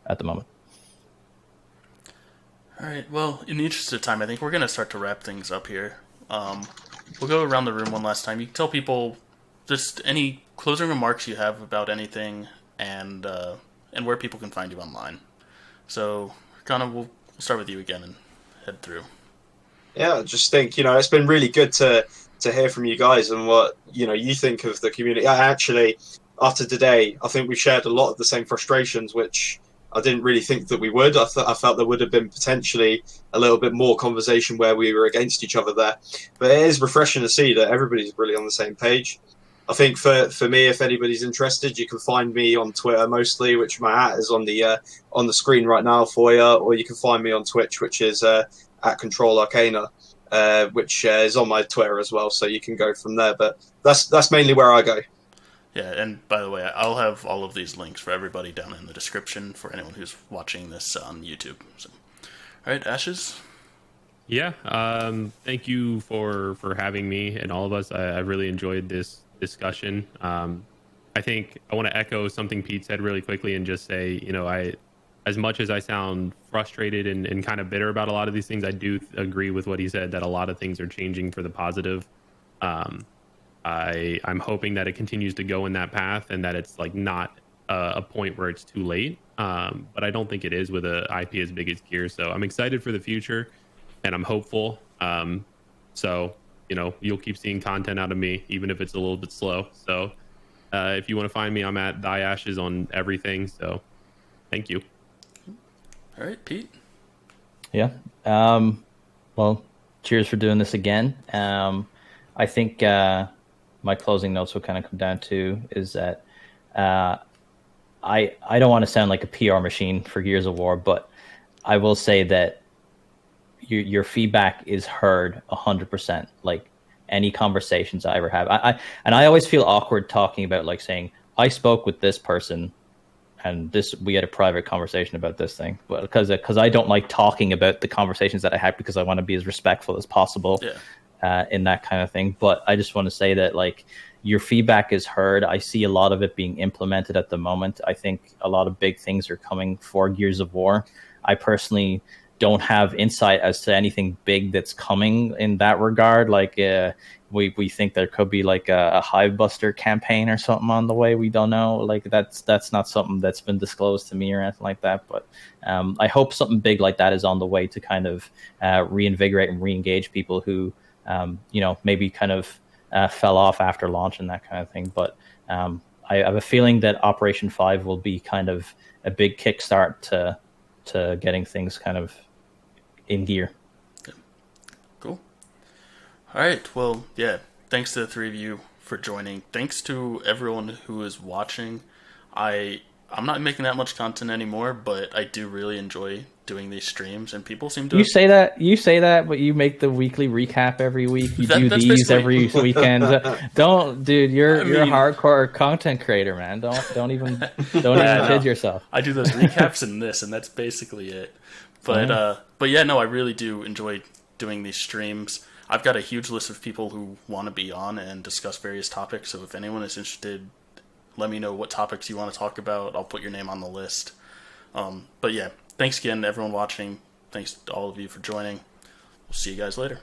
at the moment. All right. Well, in the interest of time, I think we're going to start to wrap things up here. We'll go around the room one last time. You can tell people just any closing remarks you have about anything, and where people can find you online. So, Arcana, we'll start with you again and head through. Yeah, I just think it's been really good to hear from you guys and what you think of the community. Actually, after today, I think we shared a lot of the same frustrations, which I didn't really think that we would. I felt there would have been potentially a little bit more conversation where we were against each other there. But it is refreshing to see that everybody's really on the same page. I think for me, if anybody's interested, you can find me on Twitter mostly, which my hat is on the screen right now for you, or you can find me on Twitch, which is at Control Arcana, which is on my Twitter as well. So you can go from there. But that's mainly where I go. Yeah, and by the way, I'll have all of these links for everybody down in the description for anyone who's watching this on YouTube. So, all right, Ashes? Yeah, thank you for having me and all of us. I really enjoyed this discussion. I think I want to echo something Pete said really quickly and just say, as much as I sound frustrated and kind of bitter about a lot of these things, I do agree with what he said, that a lot of things are changing for the positive. I'm hoping that it continues to go in that path, and that it's like not a point where it's too late. But I don't think it is with a IP as big as Gears. So I'm excited for the future, and I'm hopeful. So you'll keep seeing content out of me, even if it's a little bit slow. So if you want to find me, I'm at TheAshes on everything. So thank you. All right, Pete. Yeah. Well, cheers for doing this again. I think my closing notes will kind of come down to is that I don't want to sound like a PR machine for Gears of War, but I will say that your feedback is heard 100%. Like any conversations I ever have, I always feel awkward talking about like saying I spoke with this person and this, we had a private conversation about this thing, but because I don't like talking about the conversations that I had, because I want to be as respectful as possible in that kind of thing. But I just want to say that, like, your feedback is heard. I see a lot of it being implemented at the moment. I think a lot of big things are coming for Gears of War. I personally don't have insight as to anything big that's coming in that regard. Like, we think there could be like a Hive Buster campaign or something on the way. We don't know. Like, that's not something that's been disclosed to me or anything like that. But I hope something big like that is on the way to kind of reinvigorate and re-engage people who, maybe kind of fell off after launch and that kind of thing. But I have a feeling that Operation 5 will be kind of a big kickstart to getting things kind of in gear. Cool. All right. Well, yeah. Thanks to the three of you for joining. Thanks to everyone who is watching. I'm not making that much content anymore, but I do really enjoy doing these streams, and people seem to. You say that, but you make the weekly recap every week. You do these every weekend. Don't, dude. You're a hardcore content creator, man. Don't even kid yourself. I do those recaps and this, and that's basically it. But yeah, no, I really do enjoy doing these streams. I've got a huge list of people who want to be on and discuss various topics. So if anyone is interested, let me know what topics you want to talk about. I'll put your name on the list. But yeah, thanks again to everyone watching. Thanks to all of you for joining. We'll see you guys later.